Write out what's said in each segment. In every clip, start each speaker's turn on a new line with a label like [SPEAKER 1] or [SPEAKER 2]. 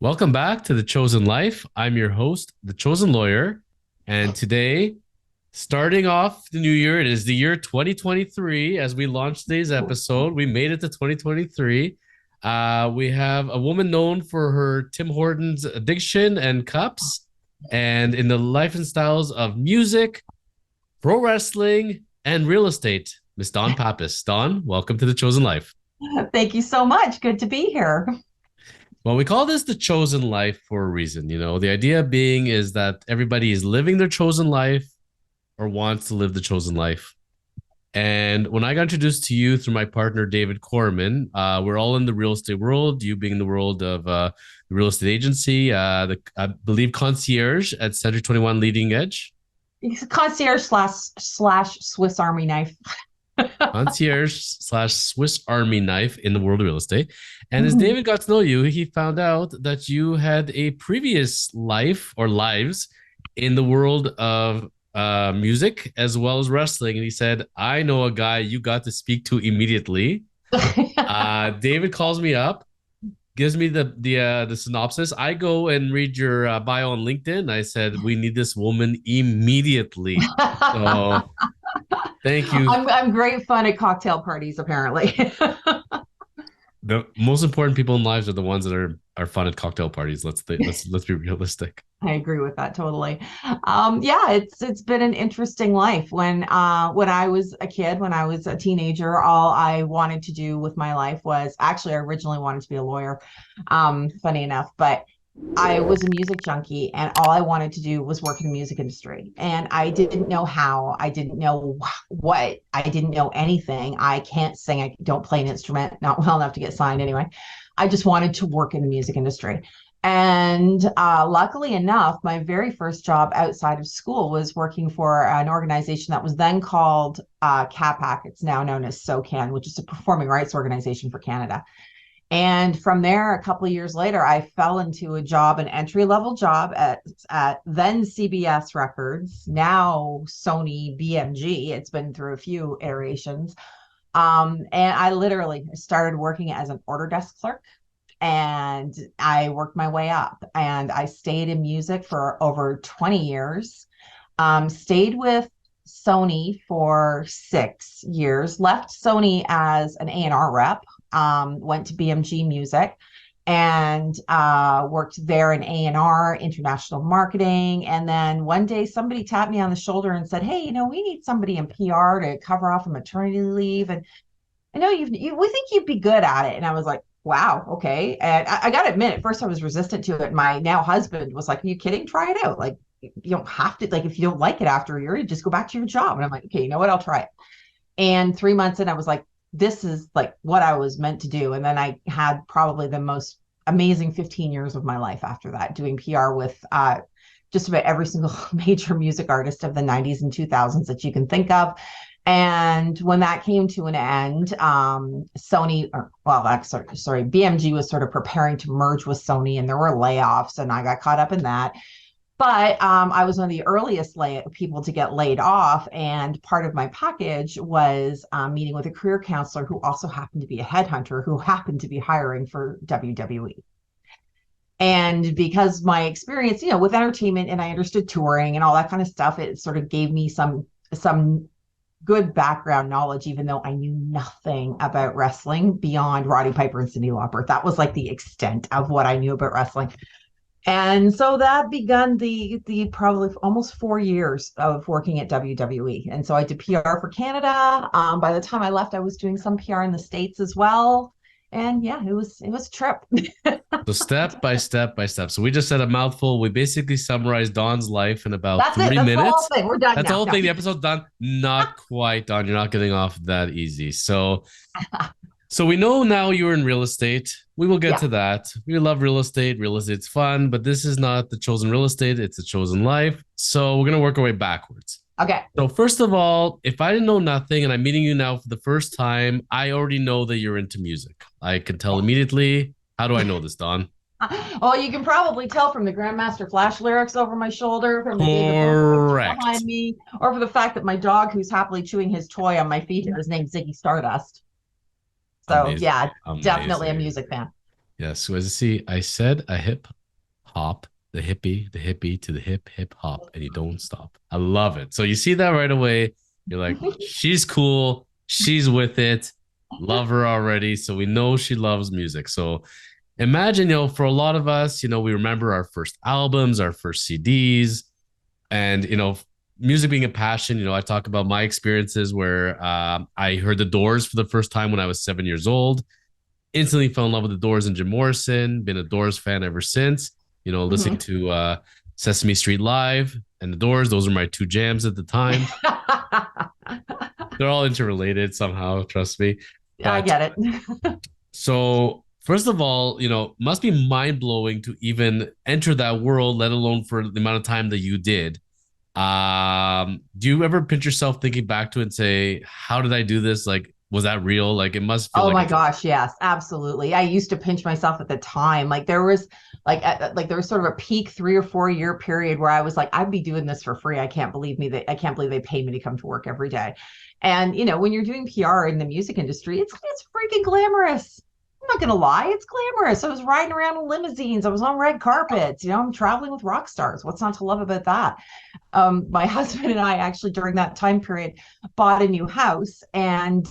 [SPEAKER 1] Welcome back to The Chosen Life. I'm your host, The Chosen Lawyer. And today, starting off the new year, it is the year 2023. As we launch today's episode, we made it to 2023. We have a woman known for her Tim Hortons addiction and cups, and in the life and styles of music, pro wrestling, and real estate, Miss Dawn Pappas. Dawn, welcome to The Chosen Life.
[SPEAKER 2] Thank you so much. Good to be here.
[SPEAKER 1] Well, we call this the chosen life for a reason. The idea being is that everybody is living their chosen life or wants to live the chosen life. And when I got introduced to you through my partner, David Corman, we're all in the real estate world, you being in the world of the real estate agency, I believe concierge at Center 21 Leading Edge.
[SPEAKER 2] Concierge slash Swiss Army knife.
[SPEAKER 1] Concierge slash Swiss Army knife in the world of real estate. And as David got to know you, he found out that you had a previous life or lives in the world of music as well as wrestling. And he said, I know a guy you got to speak to immediately. David calls me up, gives me the synopsis. I go and read your bio on LinkedIn. I said, we need this woman immediately. So thank you.
[SPEAKER 2] I'm great fun at cocktail parties, apparently.
[SPEAKER 1] The most important people in lives are the ones that are fun at cocktail parties. Let's be realistic.
[SPEAKER 2] I agree with that totally. It's been an interesting life. When I was a kid, when I was a teenager, all I wanted to do with my life was I originally wanted to be a lawyer. Funny enough, but I was a music junkie and all I wanted to do was work in the music industry. And I didn't know how, I didn't know what, I didn't know anything. I can't sing, I don't play an instrument, not well enough to get signed anyway. I just wanted to work in the music industry. And luckily enough, my very first job outside of school was working for an organization that was then called CAPAC. It's now known as SOCAN, which is a performing rights organization for Canada. And from there, a couple of years later, I fell into an entry-level job at then CBS Records, now Sony BMG. It's been through a few iterations. And I literally started working as an order desk clerk. And I worked my way up. And I stayed in music for over 20 years. Stayed with Sony for 6 years. Left Sony as an A&R rep. Went to BMG Music and worked there in A&R, international marketing. And then one day somebody tapped me on the shoulder and said, hey, we need somebody in PR to cover off a maternity leave. And I know we think you'd be good at it. And I was like, wow, okay. And I got to admit, at first I was resistant to it. My now husband was like, are you kidding? Try it out. Like, you don't have to, like, if you don't like it after a year, you just go back to your job. And I'm like, okay, you know what? I'll try it. And 3 months in, I was like, this is like what I was meant to do. And then I had probably the most amazing 15 years of my life after that, doing PR with just about every single major music artist of the 90s and 2000s that you can think of. And when that came to an end, BMG was sort of preparing to merge with Sony, and there were layoffs, and I got caught up in that. But I was one of the earliest people to get laid off. And part of my package was meeting with a career counselor who also happened to be a headhunter who happened to be hiring for WWE. And because my experience, with entertainment, and I understood touring and all that kind of stuff, it sort of gave me some good background knowledge, even though I knew nothing about wrestling beyond Roddy Piper and Cyndi Lauper. That was like the extent of what I knew about wrestling. And so that begun the probably almost 4 years of working at WWE. And so I did PR for Canada. By the time I left, I was doing some PR in the States as well. And yeah, it was a trip.
[SPEAKER 1] So step by step by step. So we just said a mouthful. We basically summarized Dawn's life in about
[SPEAKER 2] That's
[SPEAKER 1] 3 minutes.
[SPEAKER 2] That's the whole thing. We're done.
[SPEAKER 1] That's the whole thing. The episode's done. Not quite done. You're not getting off that easy. So we know now you're in real estate. We will get to that. We love real estate. Real estate's fun, but this is not the chosen real estate. It's the chosen life. So we're going to work our way backwards.
[SPEAKER 2] Okay.
[SPEAKER 1] So first of all, if I didn't know nothing and I'm meeting you now for the first time, I already know that you're into music. I can tell immediately. How do I know this, Dawn?
[SPEAKER 2] Well, you can probably tell from the Grandmaster Flash lyrics over my shoulder, from the
[SPEAKER 1] Correct.
[SPEAKER 2] behind me, or for the fact that my dog, who's happily chewing his toy on my feet, is named Ziggy Stardust. So amazing. Yeah, definitely a music fan.
[SPEAKER 1] Yes. So as you see, I said a hip hop, the hippie to the hip hop, and you don't stop. I love it. So you see that right away. You're like, she's cool. She's with it. Love her already. So we know she loves music. So imagine, for a lot of us, we remember our first albums, our first CDs, and, music being a passion. I talk about my experiences where I heard the Doors for the first time when I was 7 years old, instantly fell in love with the Doors and Jim Morrison, been a Doors fan ever since, listening
[SPEAKER 2] Mhm.
[SPEAKER 1] to Sesame Street Live and the Doors. Those were my two jams at the time. They're all interrelated somehow, trust me.
[SPEAKER 2] I
[SPEAKER 1] But
[SPEAKER 2] get it.
[SPEAKER 1] so, first of all, must be mind blowing to even enter that world, let alone for the amount of time that you did. Do you ever pinch yourself thinking back to it and say, how did I do this? Like, was that real? Like, it must feel
[SPEAKER 2] Oh
[SPEAKER 1] like
[SPEAKER 2] my
[SPEAKER 1] a dream.
[SPEAKER 2] gosh, yes, absolutely. I used to pinch myself at the time. Like there was like there was sort of a peak 3 or 4 year period where I was like, I'd be doing this for free. I can't believe they pay me to come to work every day. And when you're doing PR in the music industry, it's freaking glamorous. I'm not gonna lie, it's glamorous. I was riding around in limousines, I was on red carpets, I'm traveling with rock stars. What's not to love about that? My husband and I actually during that time period bought a new house, and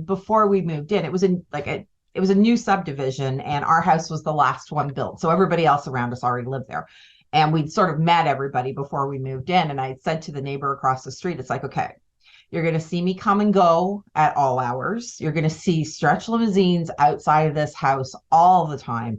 [SPEAKER 2] before we moved in, it was a new subdivision, and our house was the last one built. So everybody else around us already lived there. And we'd sort of met everybody before we moved in. And I said to the neighbor across the street, it's like, okay, you're going to see me come and go at all hours. You're going to see stretch limousines outside of this house all the time.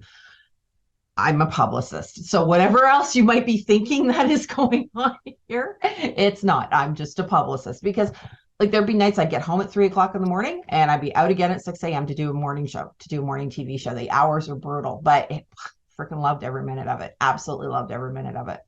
[SPEAKER 2] I'm a publicist. So whatever else you might be thinking that is going on here, it's not. I'm just a publicist because like there'd be nights I'd get home at 3 o'clock in the morning and I'd be out again at 6 a.m. to do a morning show, to do a morning TV show. The hours are brutal, but freaking loved every minute of it. Absolutely loved every minute of it.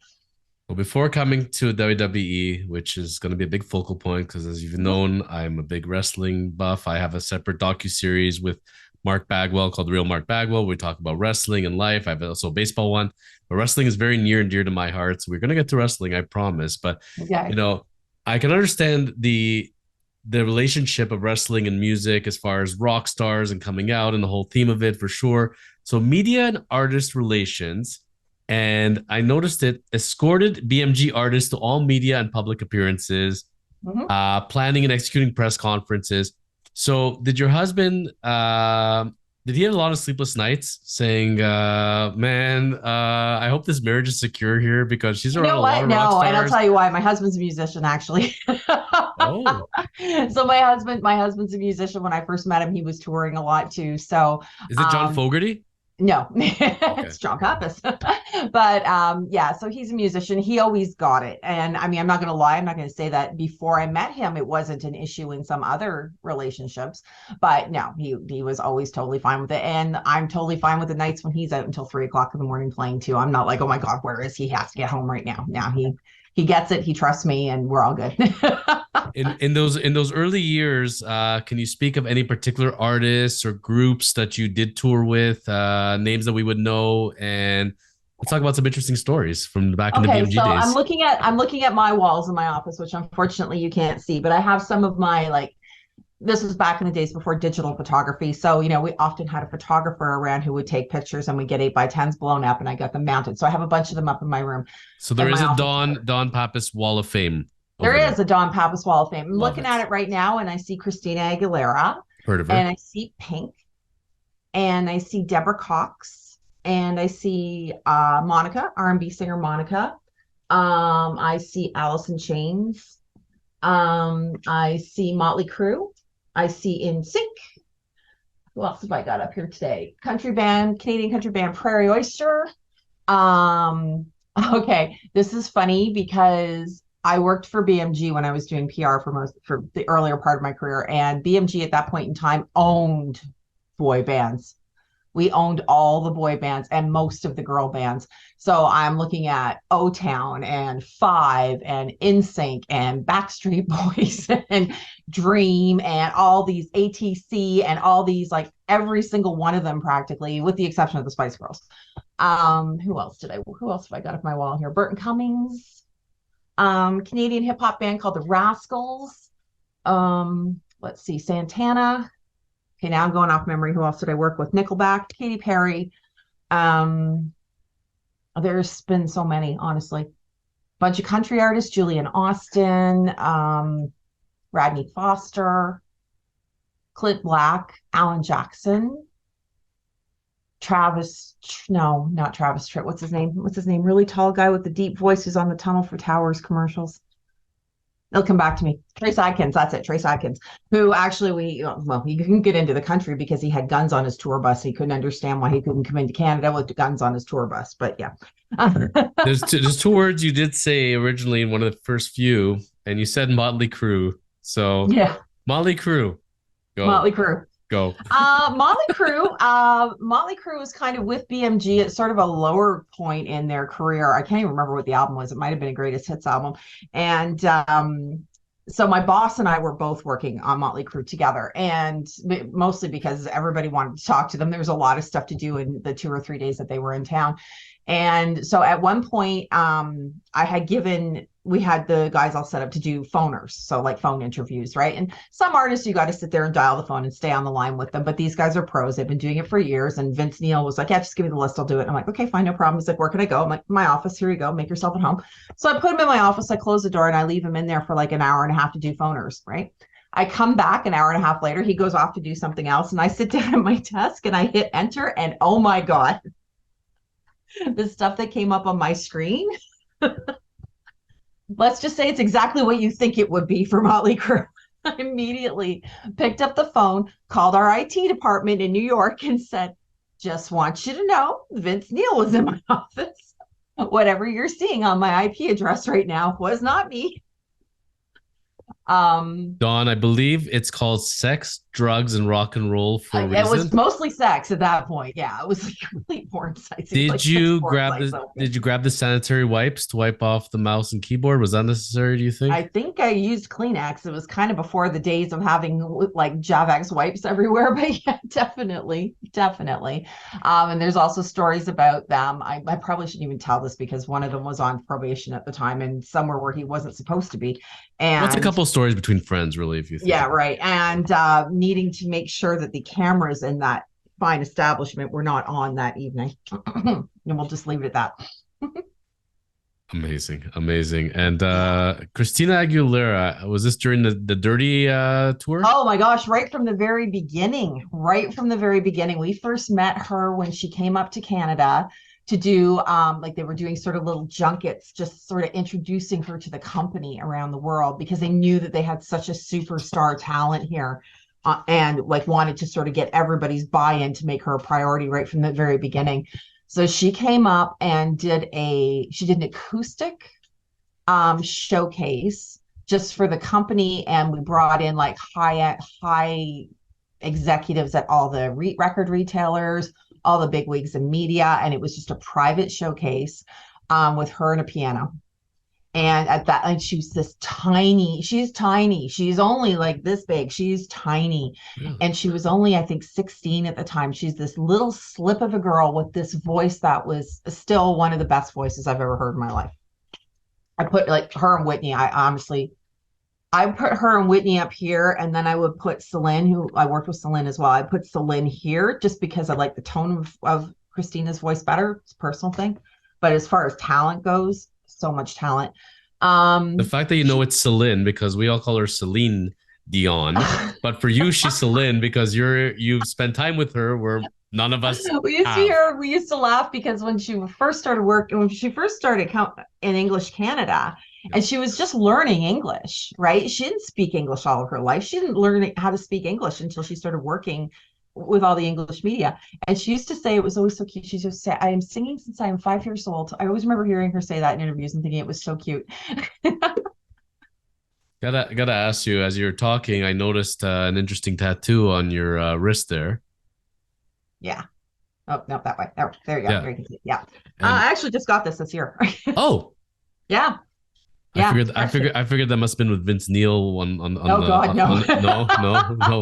[SPEAKER 1] Well, before coming to WWE, which is going to be a big focal point, because as you've known, I'm a big wrestling buff. I have a separate docu-series with Mark Bagwell called Real Mark Bagwell. We talk about wrestling and life. I have also a baseball one, but wrestling is very near and dear to my heart. So we're going to get to wrestling, I promise. But, you
[SPEAKER 2] Okay.
[SPEAKER 1] know, I can understand the relationship of wrestling and music as far as rock stars and coming out and the whole theme of it for sure. So media and artist relations, and I noticed it escorted BMG artists to all media and public appearances,
[SPEAKER 2] Mm-hmm.
[SPEAKER 1] planning and executing press conferences. So, did your husband? Did he have a lot of sleepless nights, saying, "Man, I hope this marriage is secure here because she's
[SPEAKER 2] You
[SPEAKER 1] around
[SPEAKER 2] know
[SPEAKER 1] a lot
[SPEAKER 2] what?
[SPEAKER 1] of rock
[SPEAKER 2] No, and I'll
[SPEAKER 1] stars."
[SPEAKER 2] tell you why. My husband's a musician, actually.
[SPEAKER 1] Oh,
[SPEAKER 2] So my husband's a musician. When I first met him, he was touring a lot too. So,
[SPEAKER 1] is it John
[SPEAKER 2] um,
[SPEAKER 1] Fogerty?
[SPEAKER 2] no,
[SPEAKER 1] Okay.
[SPEAKER 2] it's John Pappas. But yeah, so he's a musician. He always got it. And I mean, I'm not going to lie. I'm not going to say that before I met him, it wasn't an issue in some other relationships. But no, he was always totally fine with it. And I'm totally fine with the nights when he's out until 3 o'clock in the morning playing too. I'm not like, oh my God, where is he? He has to get home right now. Now he gets it. He trusts me, and we're all good.
[SPEAKER 1] In those early years, can you speak of any particular artists or groups that you did tour with, names that we would know, and let's talk about some interesting stories from back in the
[SPEAKER 2] Okay,
[SPEAKER 1] BMG
[SPEAKER 2] so
[SPEAKER 1] days.
[SPEAKER 2] I'm looking at my walls in my office, which unfortunately you can't see, but I have some of my like this was back in the days before digital photography. So, we often had a photographer around who would take pictures and we get 8x10s blown up and I got them mounted. So I have a bunch of them up in my room,
[SPEAKER 1] So there
[SPEAKER 2] in
[SPEAKER 1] is
[SPEAKER 2] my
[SPEAKER 1] a
[SPEAKER 2] office.
[SPEAKER 1] Don Pappas Wall of Fame
[SPEAKER 2] There
[SPEAKER 1] over there.
[SPEAKER 2] is a Don Pappas Wall of Fame. I'm
[SPEAKER 1] Love
[SPEAKER 2] looking
[SPEAKER 1] it.
[SPEAKER 2] at it right now and I see Christina Aguilera
[SPEAKER 1] Heard of her.
[SPEAKER 2] and I see Pink and I see Deborah Cox and I see Monica, R&B singer Monica. I see Alice in Chains. I see Motley Crue. I see Nsync. Who else have I got up here today? Canadian country band Prairie Oyster. Um, okay, this is funny because I worked for BMG when I was doing PR for the earlier part of my career, and BMG at that point in time owned boy bands. We owned all the boy bands and most of the girl bands. So I'm looking at O Town and Five and Nsync and Backstreet Boys and Dream and all these ATC and all these, like every single one of them practically, with the exception of the Spice Girls. Who else have I got off my wall here? Burton Cummings, Canadian hip hop band called the Rascals. Let's see, Santana. Okay, now I'm going off memory. Who else did I work with? Nickelback, Katy Perry. Um, there's been so many, honestly. Bunch of country artists, Julian Austin, Rodney Foster, Clint Black, Alan Jackson, Travis, no, not Travis Tritt. What's his name? What's his name? Really tall guy with the deep voice who's on the Tunnel for Towers commercials. It'll come back to me. Trace Adkins, that's it. Trace Adkins, who actually, he couldn't get into the country because he had guns on his tour bus. He couldn't understand why he couldn't come into Canada with guns on his tour bus. But yeah.
[SPEAKER 1] There's two words you did say originally in one of the first few, and you said Motley Crue. So
[SPEAKER 2] yeah,
[SPEAKER 1] Motley Crue. Go.
[SPEAKER 2] Motley Crue.
[SPEAKER 1] Go.
[SPEAKER 2] Motley Crue was kind of with BMG at sort of a lower point in their career. I can't even remember what the album was. It might have been a greatest hits album. And so my boss and I were both working on Motley Crue together, and mostly because everybody wanted to talk to them. There was a lot of stuff to do in the 2 or 3 days that they were in town. And so at one point, we had the guys all set up to do phoners. So like phone interviews, right? And some artists, you got to sit there and dial the phone and stay on the line with them. But these guys are pros. They've been doing it for years. And Vince Neil was like, yeah, just give me the list. I'll do it. And I'm like, okay, fine, no problem. He's like, where can I go? I'm like, my office. Here you go. Make yourself at home. So I put him in my office. I close the door and I leave him in there for like an hour and a half to do phoners, right? I come back an hour and a half later. He goes off to do something else. And I sit down at my desk and I hit enter. And oh my God, the stuff that came up on my screen. Let's just say it's exactly what you think it would be for Motley Crue. I immediately picked up the phone, called our IT department in New York and said, just want you to know, Vince Neil was in my office. Whatever you're seeing on my IP address right now was not me.
[SPEAKER 1] Dawn, I believe it's called Sex, Drugs, and Rock and Roll for a reason.
[SPEAKER 2] It was mostly sex at that point. Yeah, it was like complete porn sites.
[SPEAKER 1] Did you grab the sanitary wipes to wipe off the mouse and keyboard? Was that necessary, do you think?
[SPEAKER 2] I think I used Kleenex. It was kind of before the days of having like Javex wipes everywhere, but yeah, definitely. And there's also stories about them. I probably shouldn't even tell this because one of them was on probation at the time and somewhere where he wasn't supposed to be. And
[SPEAKER 1] that's a couple of stories between friends, really, if you think.
[SPEAKER 2] Yeah, right. And needing to make sure that the cameras in that fine establishment were not on that evening. And we'll just leave it at that.
[SPEAKER 1] Amazing. And Christina Aguilera, was this during the Dirty tour?
[SPEAKER 2] Oh my gosh, right from the very beginning. We first met her when she came up to Canada to do like they were doing sort of little junkets, just sort of introducing her to the company around the world because they knew that they had such a superstar talent here and like wanted to sort of get everybody's buy-in to make her a priority right from the very beginning. So she came up and did an acoustic showcase just for the company, and we brought in like high executives at all the record retailers, all the big wigs in media, and it was just a private showcase with her and a piano. And and she's tiny. She's only like this big. She's tiny. Yeah. And she was only, I think, 16 at the time. She's this little slip of a girl with this voice that was still one of the best voices I've ever heard in my life. I put like her and Whitney. I put her and Whitney up here, and then I would put Celine, who I worked with Celine as well. I put Celine here just because I like the tone of Christina's voice better. It's a personal thing. But as far as talent goes, so much talent.
[SPEAKER 1] The fact that you know it's Celine, because we all call her Celine Dion, but for you she's Celine because you've spent time with her where none of us
[SPEAKER 2] we used to laugh because when she first started in English Canada, and she was just learning English, right? She didn't speak English all of her life. She didn't learn how to speak English until she started working with all the English media. And she used to say, it was always so cute. She used to say, I am singing since I am 5 years old. I always remember hearing her say that in interviews and thinking it was so cute.
[SPEAKER 1] Gotta ask you, as you're talking, I noticed an interesting tattoo on your wrist there.
[SPEAKER 2] Yeah. Oh, no, that way. There you go. Yeah. There you can see it. Yeah. I actually just got this year.
[SPEAKER 1] Oh.
[SPEAKER 2] Yeah.
[SPEAKER 1] I figured that must have been with Vince Neil no.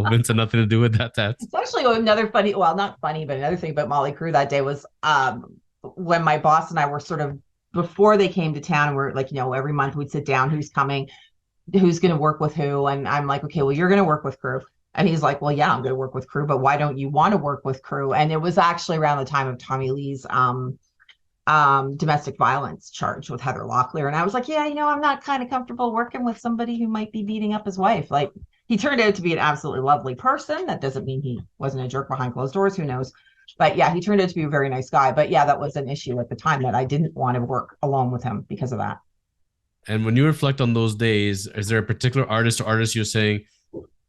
[SPEAKER 1] Vince had nothing to do with that tattoo.
[SPEAKER 2] It's actually another funny, well, not funny, but another thing about Motley Crue that day was when my boss and I were sort of, before they came to town, and we're like, every month we'd sit down, who's coming, who's going to work with who. And I'm like, okay, well, you're going to work with Crue. And he's like, well, yeah, I'm going to work with Crue, but why don't you want to work with Crue? And it was actually around the time of Tommy Lee's domestic violence charge with Heather Locklear. And I was like, yeah, I'm not kind of comfortable working with somebody who might be beating up his wife. Like, he turned out to be an absolutely lovely person. That doesn't mean he wasn't a jerk behind closed doors. Who knows? But yeah, he turned out to be a very nice guy. But yeah, that was an issue at the time that I didn't want to work alone with him because of that.
[SPEAKER 1] And when you reflect on those days, is there a particular artist or artist you're saying,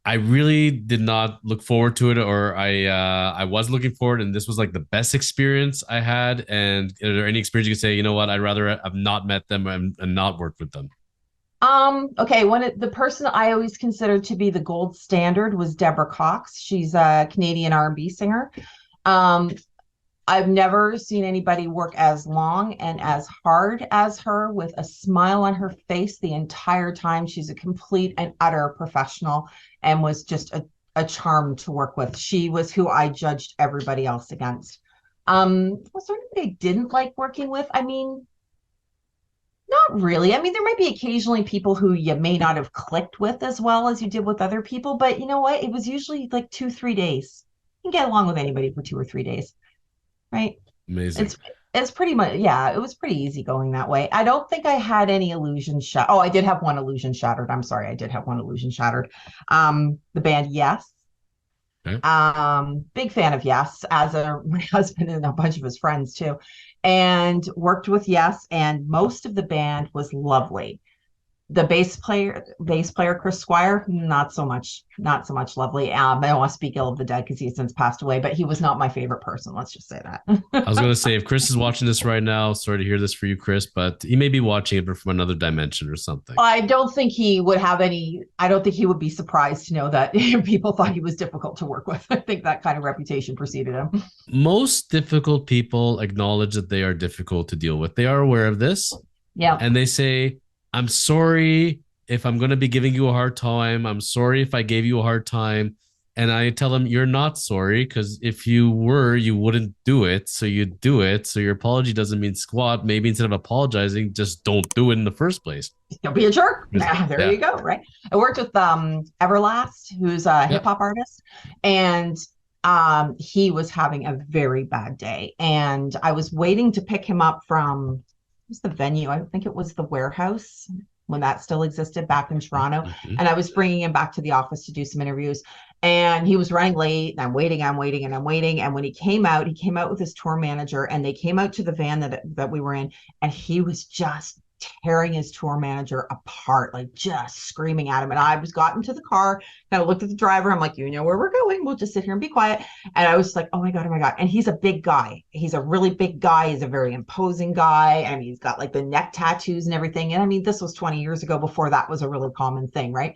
[SPEAKER 1] I really did not look forward to it, or I was looking forward, and this was like the best experience I had? And are there any experience you could say, you know what, I'd rather have not met them and not worked with them?
[SPEAKER 2] Okay, the person I always considered to be the gold standard was Deborah Cox. She's a Canadian R&B singer. Um, I've never seen anybody work as long and as hard as her with a smile on her face the entire time. She's a complete and utter professional and was just a charm to work with. She was who I judged everybody else against. Was there anybody I didn't like working with? I mean, not really. I mean, there might be occasionally people who you may not have clicked with as well as you did with other people, but you know what? It was usually like 2-3 days. You can get along with anybody for 2 or 3 days, right?
[SPEAKER 1] Amazing.
[SPEAKER 2] It's pretty much, yeah, it was pretty easy going that way. I don't think I had any illusions shattered. Oh, I did have one illusion shattered. I'm sorry, I did have one illusion shattered. The band Yes.
[SPEAKER 1] Okay.
[SPEAKER 2] Big fan of Yes, as a my husband and a bunch of his friends too, and worked with Yes, and most of the band was lovely. The bass player Chris Squire, not so much lovely. I don't want to speak ill of the dead because he's since passed away, but he was not my favorite person. Let's just say that.
[SPEAKER 1] I was going to say, if Chris is watching this right now, sorry to hear this for you, Chris, but he may be watching it from another dimension or something.
[SPEAKER 2] I don't think he would have any. I don't think he would be surprised to know that people thought he was difficult to work with. I think that kind of reputation preceded him.
[SPEAKER 1] Most difficult people acknowledge that they are difficult to deal with. They are aware of this.
[SPEAKER 2] Yeah.
[SPEAKER 1] And they say, I'm sorry if I'm going to be giving you a hard time. I'm sorry if I gave you a hard time. And I tell them, you're not sorry, because if you were, you wouldn't do it. So you do it. So your apology doesn't mean squat. Maybe instead of apologizing, just don't do it in the first place.
[SPEAKER 2] Don't be a jerk. There you go. Right. I worked with Everlast, who's a hip hop artist, and he was having a very bad day. And I was waiting to pick him up from was the venue? I think it was the Warehouse when that still existed back in Toronto. Mm-hmm. And I was bringing him back to the office to do some interviews. And he was running late, and I'm waiting. And when he came out with his tour manager, and they came out to the van that we were in, and he was just tearing his tour manager apart, like just screaming at him. And I got into the car, and I looked at the driver. I'm like, you know where we're going. We'll just sit here and be quiet. And I was like, oh my God. And he's a big guy. He's a really big guy. He's a very imposing guy. I mean, he's got like the neck tattoos and everything. And I mean, this was 20 years ago, before that was a really common thing, right?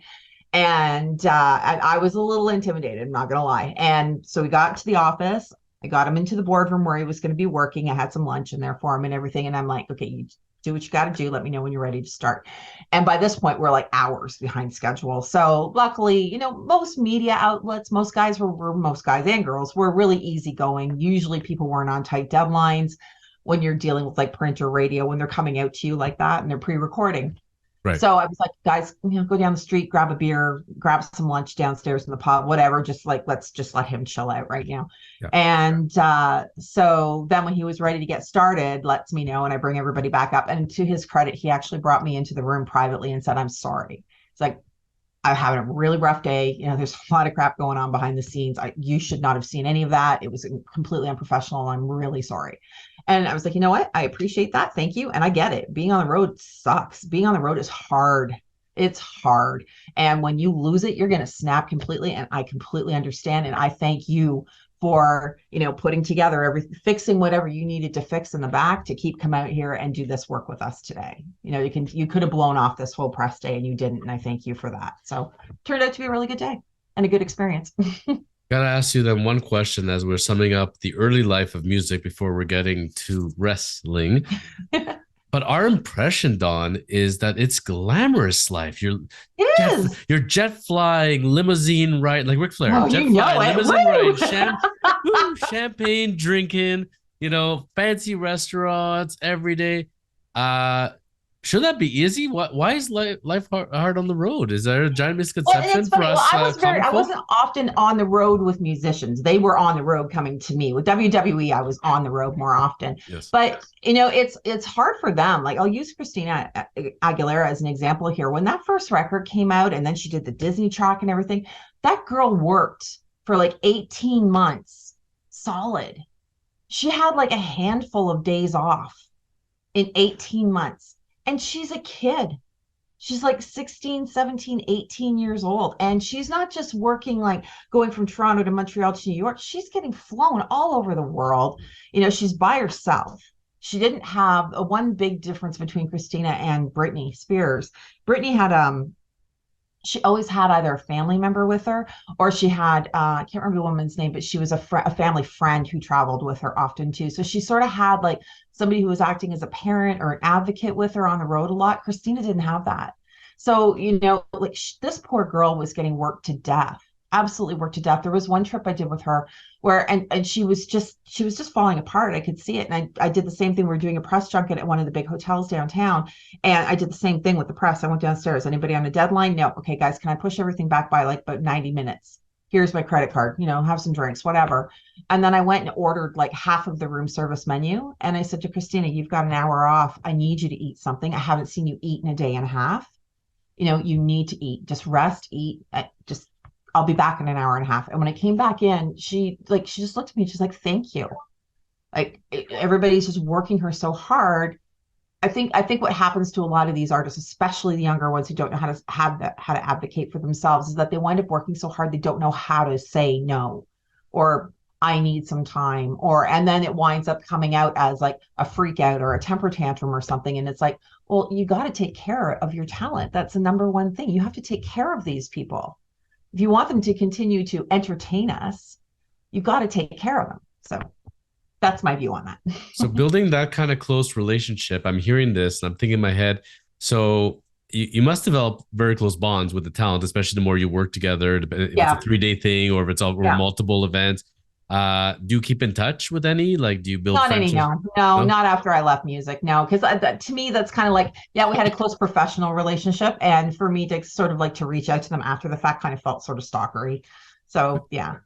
[SPEAKER 2] And I was a little intimidated, I'm not going to lie. And so we got to the office. I got him into the boardroom where he was going to be working. I had some lunch in there for him and everything. And I'm like, okay, you do what you got to do. Let me know when you're ready to start. And by this point, we're like hours behind schedule. So luckily, most media outlets, most guys and girls were really easygoing. Usually people weren't on tight deadlines when you're dealing with like print or radio, when they're coming out to you like that and they're pre-recording. Right. So I was like, guys, go down the street, grab a beer, grab some lunch downstairs in the pub, whatever. Just like, let's just let him chill out right now. Yeah. And so then when he was ready to get started, lets me know, and I bring everybody back up. And to his credit, he actually brought me into the room privately and said, I'm sorry. It's like, I'm having a really rough day. There's a lot of crap going on behind the scenes. You should not have seen any of that. It was completely unprofessional. I'm really sorry. And I was like, you know what? I appreciate that. Thank you. And I get it. Being on the road sucks. Being on the road is hard. It's hard. And when you lose it, you're going to snap completely. And I completely understand. And I thank you for, putting together fixing whatever you needed to fix in the back to come out here and do this work with us today. You could have blown off this whole press day and you didn't. And I thank you for that. So it turned out to be a really good day and a good experience.
[SPEAKER 1] Gotta ask you then one question as we're summing up the early life of music before we're getting to wrestling. But our impression, Dawn, is that it's glamorous life. You're jet flying, limousine ride, like Ric Flair. Jet flying, limousine ride, champagne drinking, fancy restaurants every day. Should that be easy? Why is life hard on the road? Is there a giant
[SPEAKER 2] Well, and
[SPEAKER 1] misconception
[SPEAKER 2] it's
[SPEAKER 1] for
[SPEAKER 2] funny. Well,
[SPEAKER 1] us common
[SPEAKER 2] I
[SPEAKER 1] folk?
[SPEAKER 2] wasn't often on the road with musicians. They were on the road coming to me. With WWE, I was on the road more often.
[SPEAKER 1] Yes.
[SPEAKER 2] But it's hard for them. Like I'll use Christina Aguilera as an example here. When that first record came out, and then she did the Disney track and everything, that girl worked for like 18 months solid. She had like a handful of days off in 18 months, and she's a kid. She's like 16, 17, 18 years old. And she's not just working like going from Toronto to Montreal to New York. She's getting flown all over the world. She's by herself. She didn't have a one big difference between Christina and Britney Spears. Britney had she always had either a family member with her, or she had I can't remember the woman's name, but she was a family friend who traveled with her often too. So she sort of had like somebody who was acting as a parent or an advocate with her on the road a lot. Christina didn't have that. So like this poor girl was getting worked to death, absolutely worked to death. There was one trip I did with her where and she was just falling apart. I could see it. And I did the same thing. We were doing a press junket at one of the big hotels downtown, and I did the same thing with the press. I went downstairs. Anybody on a deadline? No. Okay, guys, can I push everything back by like about 90 minutes? Here's my credit card, have some drinks, whatever. And then I went and ordered like half of the room service menu. And I said to Christina, you've got an hour off. I need you to eat something. I haven't seen you eat in a day and a half. You need to eat, just rest, eat, just, I'll be back in an hour and a half. And when I came back in, she just looked at me. She's like, thank you. Like everybody's just working her so hard. I think what happens to a lot of these artists, especially the younger ones who don't know how to advocate for themselves, is that they wind up working so hard they don't know how to say no, or I need some time, and then it winds up coming out as like a freak out or a temper tantrum or something. And it's like, well, you got to take care of your talent. That's the number one thing. You have to take care of these people. If you want them to continue to entertain us, you've got to take care of them. So that's my view on that.
[SPEAKER 1] So building that kind of close relationship, I'm hearing this and I'm thinking in my head, so you must develop very close bonds with the talent, especially the more you work together, if it's a 3-day thing or if it's all multiple events. Do you keep in touch with any? Like, do you build
[SPEAKER 2] Not
[SPEAKER 1] friendships?
[SPEAKER 2] any, no, not after I left music. No, because to me, that's kind of like, we had a close professional relationship. And for me to sort of like to reach out to them after the fact kind of felt sort of stalkery. So, yeah.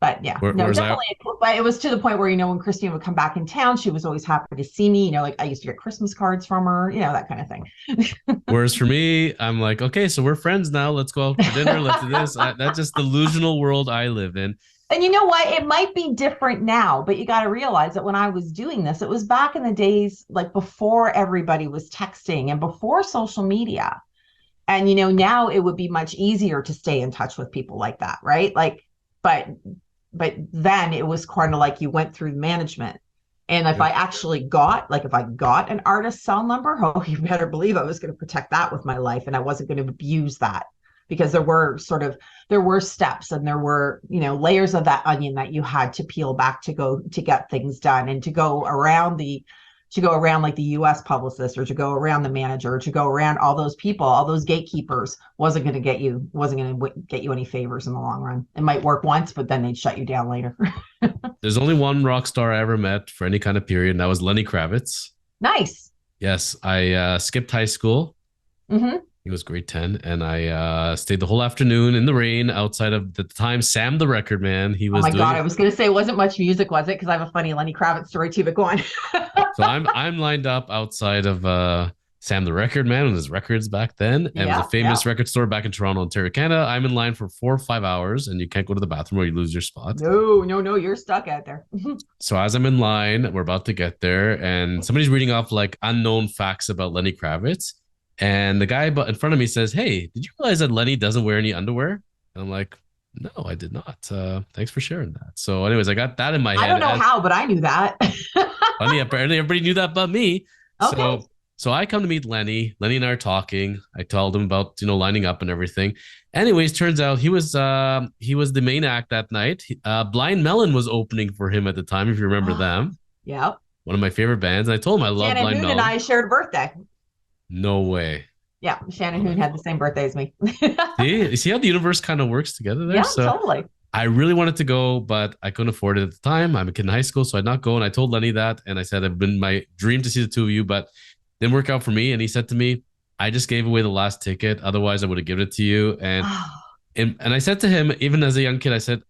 [SPEAKER 2] But yeah, no, definitely. But it was to the point where, when Christina would come back in town, she was always happy to see me. Like I used to get Christmas cards from her, that kind of thing.
[SPEAKER 1] Whereas for me, I'm like, okay, so we're friends now. Let's go out for dinner. Let's do this. That's just the delusional world I live in.
[SPEAKER 2] And you know what? It might be different now, but you got to realize that when I was doing this, it was back in the days, like before everybody was texting and before social media. And, now it would be much easier to stay in touch with people like that, right? Like, but then it was kind of like you went through management. And if I actually if I got an artist cell number, oh, you better believe I was going to protect that with my life. And I wasn't going to abuse that, because there were steps and there were, layers of that onion that you had to peel back to get things done, and to go around like the US publicist, or to go around the manager, or to go around all those people, all those gatekeepers wasn't going to get you any favors in the long run. It might work once, but then they'd shut you down later.
[SPEAKER 1] There's only one rock star I ever met for any kind of period, and that was Lenny Kravitz.
[SPEAKER 2] Nice.
[SPEAKER 1] Yes, I skipped high school.
[SPEAKER 2] Mm-hmm.
[SPEAKER 1] He was grade 10, and I stayed the whole afternoon in the rain outside of the time Sam the Record Man. He was.
[SPEAKER 2] Oh my God! I was going to say, it wasn't much music, was it? Because I have a funny Lenny Kravitz story too. But go on.
[SPEAKER 1] So I'm lined up outside of Sam the Record Man with his records back then, and it was a famous record store back in Toronto, Ontario, Canada. I'm in line for 4 or 5 hours, and you can't go to the bathroom or you lose your spot.
[SPEAKER 2] No, you're stuck out there.
[SPEAKER 1] So as I'm in line, we're about to get there, and somebody's reading off like unknown facts about Lenny Kravitz. And the guy in front of me says, "Hey, did you realize that Lenny doesn't wear any underwear?" And I'm like, "No, I did not. Thanks for sharing that." So anyways, I got that in my head.
[SPEAKER 2] I don't know how, but I knew that.
[SPEAKER 1] Funny, apparently everybody knew that but me.
[SPEAKER 2] Okay.
[SPEAKER 1] So I come to meet Lenny. Lenny and I are talking. I told him about, lining up and everything. Anyways, turns out he was the main act that night. Blind Melon was opening for him at the time, if you remember them.
[SPEAKER 2] Yeah.
[SPEAKER 1] One of my favorite bands. And I told him I love
[SPEAKER 2] Shannon
[SPEAKER 1] Blind
[SPEAKER 2] Hoon
[SPEAKER 1] Melon.
[SPEAKER 2] and I shared a birthday.
[SPEAKER 1] No way.
[SPEAKER 2] Yeah, Shannon Hoon had the same birthday as me.
[SPEAKER 1] See how the universe kind of works together there?
[SPEAKER 2] Yeah,
[SPEAKER 1] so
[SPEAKER 2] totally.
[SPEAKER 1] I really wanted to go, but I couldn't afford it at the time. I'm a kid in high school, so I'd not go. And I told Lenny that, and I said, "It's been my dream to see the two of you, but Didn't work out for me. And he said to me, I just gave away the last ticket. Otherwise, I would have given it to you. And I said to him, even as a young kid, I said,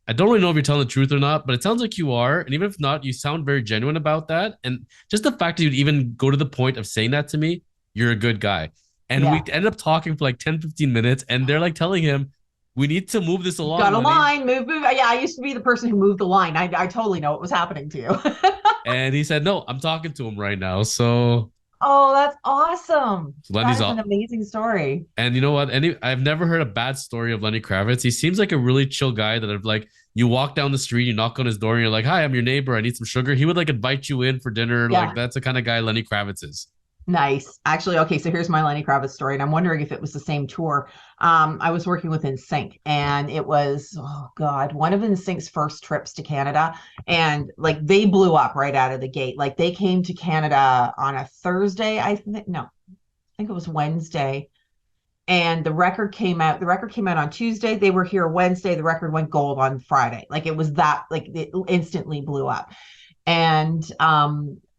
[SPEAKER 1] I don't really know if you're telling the truth or not, but it sounds like you are. And even if not, you sound very genuine about that. And just the fact that you'd even go to the point of saying that to me, you're a good guy. And we
[SPEAKER 2] Yeah.
[SPEAKER 1] ended up talking for like 10, 15 minutes. And they're like telling him, we need to move this along.
[SPEAKER 2] Got a
[SPEAKER 1] Lenny.
[SPEAKER 2] line, move. Yeah, I used to be the person who moved the line. I totally know what was happening to you.
[SPEAKER 1] And he said, no, I'm talking to him right now. So
[SPEAKER 2] Oh, that's awesome. That
[SPEAKER 1] Lenny's
[SPEAKER 2] is an
[SPEAKER 1] all.
[SPEAKER 2] amazing story.
[SPEAKER 1] And you know what? I've never heard a bad story of Lenny Kravitz. He seems like a really chill guy that I've like, you walk down the street, you knock on his door, and you're like, hi, I'm your neighbor. I need some sugar. He would like invite you in for dinner.
[SPEAKER 2] Yeah.
[SPEAKER 1] Like, that's the kind of guy Lenny Kravitz is.
[SPEAKER 2] Nice. Actually, okay, so here's my Lenny Kravitz story, and I'm wondering if it was the same tour. I was working with Nsync, and it was, oh God, one of Nsync's first trips to Canada, and like they blew up right out of the gate. Like they came to Canada on a Thursday, I think, no, I think it was Wednesday, and the record came out. The record came out on Tuesday. They were here Wednesday. The record went gold on Friday. Like it was that, like it instantly blew up. And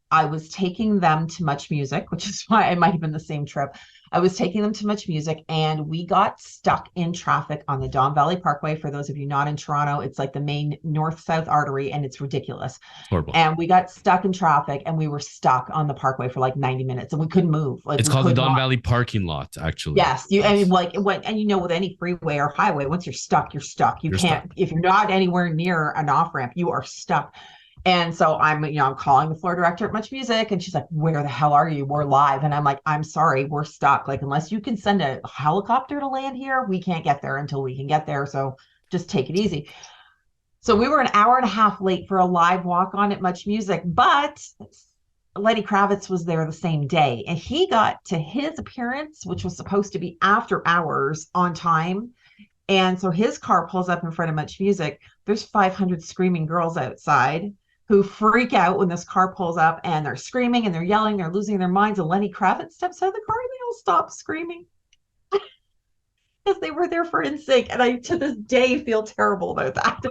[SPEAKER 2] I was taking them to Much Music, which is why it might have been the same trip. I was taking them to Much Music, and we got stuck in traffic on the Don Valley Parkway. For those of you not in Toronto, it's like the main north-south artery, and it's ridiculous.
[SPEAKER 1] Horrible.
[SPEAKER 2] And we got stuck in traffic, and we were stuck on the parkway for like 90 minutes, and we couldn't move. Like
[SPEAKER 1] it's called the Don Valley parking lot, actually.
[SPEAKER 2] Yes, you and like when and you know with any freeway or highway, once you're stuck, you're stuck. You can't stuck. If you're not anywhere near an off ramp, you are stuck. And so I'm calling the floor director at Much Music, and she's like, where the hell are you? We're live. And I'm like, I'm sorry, we're stuck. Like, unless you can send a helicopter to land here, we can't get there until we can get there. So just take it easy. So we were an hour and a half late for a live walk on at Much Music, but Lenny Kravitz was there the same day, and he got to his appearance, which was supposed to be after hours, on time. And so his car pulls up in front of Much Music. There's 500 screaming girls outside who freak out when this car pulls up, and they're screaming and they're yelling, they're losing their minds. And Lenny Kravitz steps out of the car, and they all stop screaming because they were there for Nsync. And I, to this day, feel terrible about that.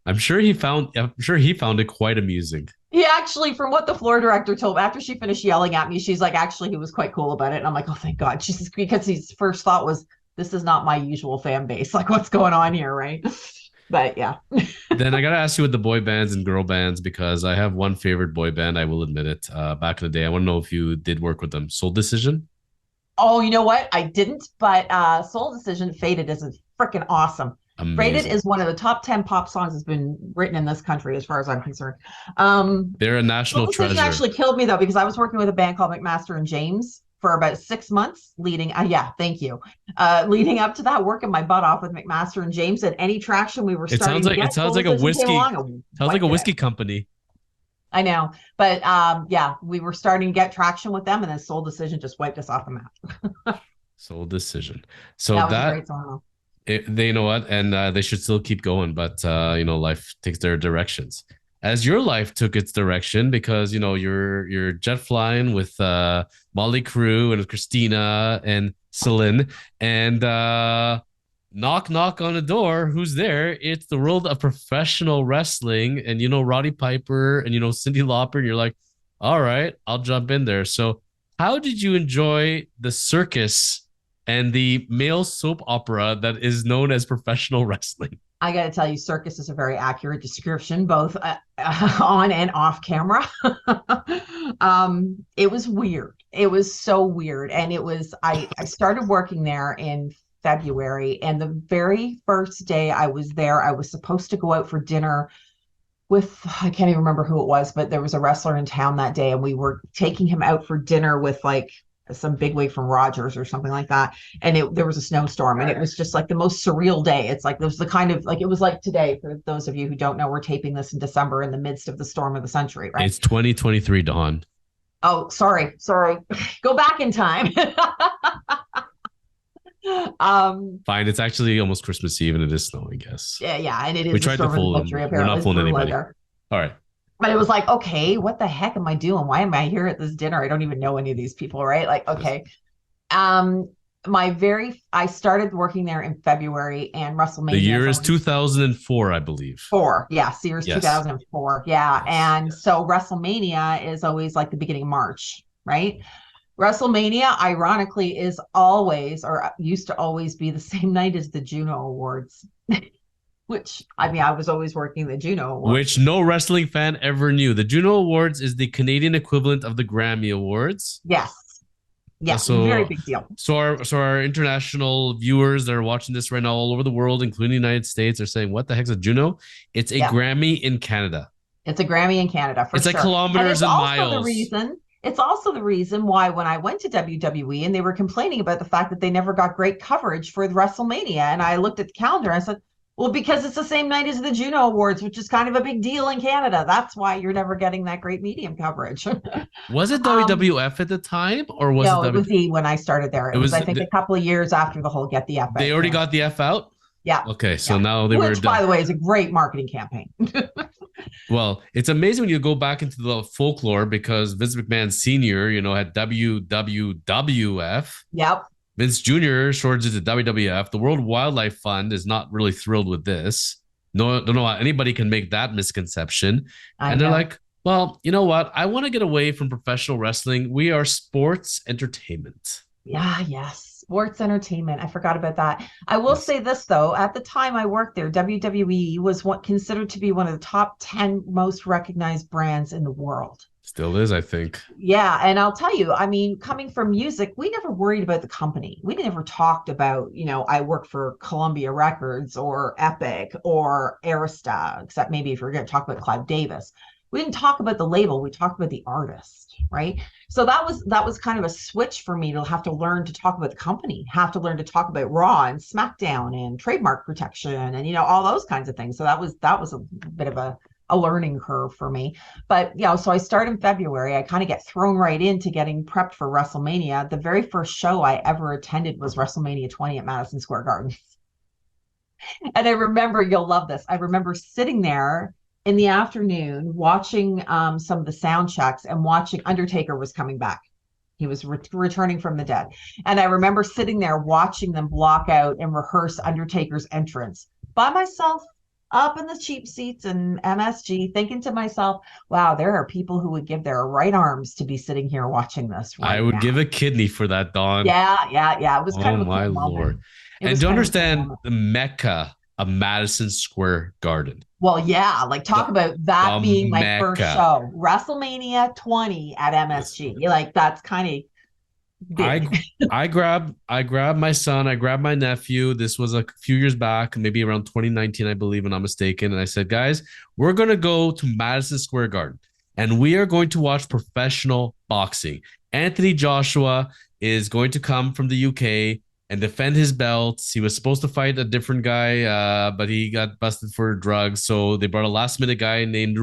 [SPEAKER 1] I'm sure he found it quite amusing.
[SPEAKER 2] He actually, from what the floor director told me, after she finished yelling at me, she's like, actually, he was quite cool about it. And I'm like, oh, thank God. She's because his first thought was, this is not my usual fan base. Like, what's going on here, right? But yeah.
[SPEAKER 1] Then I gotta ask you with the boy bands and girl bands, because I have one favorite boy band. I will admit it. Back in the day, I want to know if you did work with them. Soul Decision.
[SPEAKER 2] Oh, you know what? I didn't, but Soul Decision Faded is freaking awesome.
[SPEAKER 1] Amazing.
[SPEAKER 2] Faded is one of the top 10 pop songs that's been written in this country, as far as I'm concerned.
[SPEAKER 1] They're a national
[SPEAKER 2] Soul Decision
[SPEAKER 1] treasure.
[SPEAKER 2] actually killed me though, because I was working with a band called McMaster and James for about 6 months leading. Thank you. Leading up to that, working my butt off with McMaster and James, and any traction we were starting to get.
[SPEAKER 1] It sounds like a whiskey company.
[SPEAKER 2] I know, but we were starting to get traction with them, and then Soul Decision just wiped us off the map.
[SPEAKER 1] Soul Decision. So
[SPEAKER 2] that was a great song.
[SPEAKER 1] They, you know what, and they should still keep going, but life takes their directions. As your life took its direction, because you're jet flying with Motley Crue and Christina and Celine, and knock on the door. Who's there? It's the world of professional wrestling, and Roddy Piper and Cyndi Lauper, and you're like, all right, I'll jump in there. So, how did you enjoy the circus and the male soap opera that is known as professional wrestling?
[SPEAKER 2] I got to tell you, circus is a very accurate description, both on and off camera. It was weird. It was so weird. And I started working there in February. And the very first day I was there, I was supposed to go out for dinner with, I can't even remember who it was, but there was a wrestler in town that day. And we were taking him out for dinner with like some bigwig from Rogers or something like that. And there was a snowstorm, and it was just like the most surreal day. It's like, there was the kind of like, it was like today, for those of you who don't know, we're taping this in December in the midst of the storm of the century, right?
[SPEAKER 1] It's 2023, Dawn.
[SPEAKER 2] Oh, sorry. Go back in time.
[SPEAKER 1] Fine. It's actually almost Christmas Eve, and it is snowing, I guess.
[SPEAKER 2] Yeah. And it is.
[SPEAKER 1] We tried to fool them. We're not fooling anybody. All right.
[SPEAKER 2] But it was like, okay, what the heck am I doing? Why am I here at this dinner? I don't even know any of these people, right? Like, okay. I started working there in February, and
[SPEAKER 1] The
[SPEAKER 2] WrestleMania
[SPEAKER 1] year
[SPEAKER 2] is
[SPEAKER 1] is
[SPEAKER 2] always
[SPEAKER 1] 2004, I believe.
[SPEAKER 2] yeah, Sears
[SPEAKER 1] Yes.
[SPEAKER 2] 2004. Yeah.
[SPEAKER 1] Yes.
[SPEAKER 2] And so WrestleMania is always like the beginning of March, right? WrestleMania, ironically, is always or used to always be the same night as the Juno Awards, which I mean, I was always working the Juno Awards.
[SPEAKER 1] Which no wrestling fan ever knew. The Juno Awards is the Canadian equivalent of the Grammy Awards.
[SPEAKER 2] Yes. Yeah. Very
[SPEAKER 1] So,
[SPEAKER 2] big deal.
[SPEAKER 1] our international viewers that are watching this right now all over the world, including the United States, are saying, "What the heck's a Juno?" It's a
[SPEAKER 2] Yeah.
[SPEAKER 1] Grammy in Canada.
[SPEAKER 2] It's a Grammy in Canada for
[SPEAKER 1] It's like
[SPEAKER 2] sure.
[SPEAKER 1] kilometers and miles.
[SPEAKER 2] It's also the reason why when I went to WWE and they were complaining about the fact that they never got great coverage for the WrestleMania, and I looked at the calendar and I said, well, because it's the same night as the Juno Awards, which is kind of a big deal in Canada. That's why you're never getting that great medium coverage.
[SPEAKER 1] Was it WWF at the time, or was
[SPEAKER 2] no,
[SPEAKER 1] it?
[SPEAKER 2] It was E when I started there. It was I think, a couple of years after the whole Get the F Out.
[SPEAKER 1] They already got the F out?
[SPEAKER 2] Yeah.
[SPEAKER 1] Okay, so now they
[SPEAKER 2] Which, by the way, is a great marketing campaign.
[SPEAKER 1] Well, it's amazing when you go back into the folklore because Vince McMahon Sr., had WWWF.
[SPEAKER 2] Yep.
[SPEAKER 1] Vince Jr. shorts it to WWF. The World Wildlife Fund is not really thrilled with this. No, don't know how anybody can make that misconception. And they're like, well, you know what? I want to get away from professional wrestling. We are sports entertainment.
[SPEAKER 2] Yeah, yes. Sports entertainment. I forgot about that. I will say this, though. At the time I worked there, WWE was considered to be one of the top 10 most recognized brands in the world.
[SPEAKER 1] Still is, I think.
[SPEAKER 2] Yeah. And I'll tell you, I mean, coming from music, we never worried about the company. We never talked about, I work for Columbia Records or Epic or Arista, except maybe if we're going to talk about Clive Davis. We didn't talk about the label. We talked about the artist, right? So that was kind of a switch for me to have to learn to talk about the company, have to learn to talk about Raw and SmackDown and trademark protection and all those kinds of things. So that was a bit of a learning curve for me. But so I start in February. I kind of get thrown right into getting prepped for WrestleMania. The very first show I ever attended was WrestleMania 20 at Madison Square Garden. And I remember, you'll love this. I remember sitting there in the afternoon watching some of the sound checks and watching Undertaker was coming back. He was returning from the dead. And I remember sitting there watching them block out and rehearse Undertaker's entrance by myself up in the cheap seats in MSG, thinking to myself, wow, there are people who would give their right arms to be sitting here watching this right
[SPEAKER 1] I would
[SPEAKER 2] now.
[SPEAKER 1] give a kidney for that, Dawn.
[SPEAKER 2] Yeah. It was kind of a cool
[SPEAKER 1] my
[SPEAKER 2] moment.
[SPEAKER 1] Lord. And to understand the Mecca of Madison Square Garden.
[SPEAKER 2] Well, yeah, like talk about that being my
[SPEAKER 1] Mecca.
[SPEAKER 2] first show. WrestleMania 20 at MSG. Like that's kind of big.
[SPEAKER 1] I grabbed my son, I grabbed my nephew. This was a few years back, maybe around 2019, I believe, if I'm not mistaken. And I said, guys, we're gonna go to Madison Square Garden and we are going to watch professional boxing. Anthony Joshua is going to come from the UK and defend his belts. He was supposed to fight a different guy, but he got busted for drugs. So they brought a last-minute guy named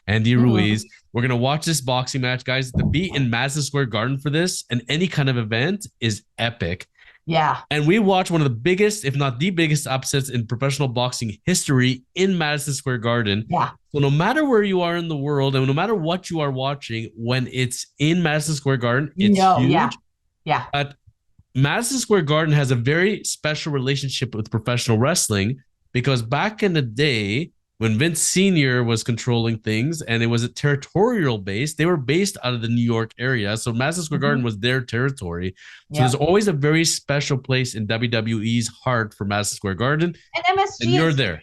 [SPEAKER 1] Andy Ruiz. We're going to watch this boxing match, guys. To be in Madison Square Garden for this and any kind of event is epic.
[SPEAKER 2] Yeah.
[SPEAKER 1] And we watched one of the biggest, if not the biggest, upsets in professional boxing history in Madison Square Garden.
[SPEAKER 2] Yeah.
[SPEAKER 1] So no matter where you are in the world and no matter what you are watching, when it's in Madison Square Garden, it's huge.
[SPEAKER 2] Yeah.
[SPEAKER 1] But Madison Square Garden has a very special relationship with professional wrestling because back in the day when Vince Sr. was controlling things and it was a territorial base, they were based out of the New York area. So Madison Square Garden was their territory. So there's always a very special place in WWE's heart for Madison Square Garden.
[SPEAKER 2] And MSG,
[SPEAKER 1] and you're there.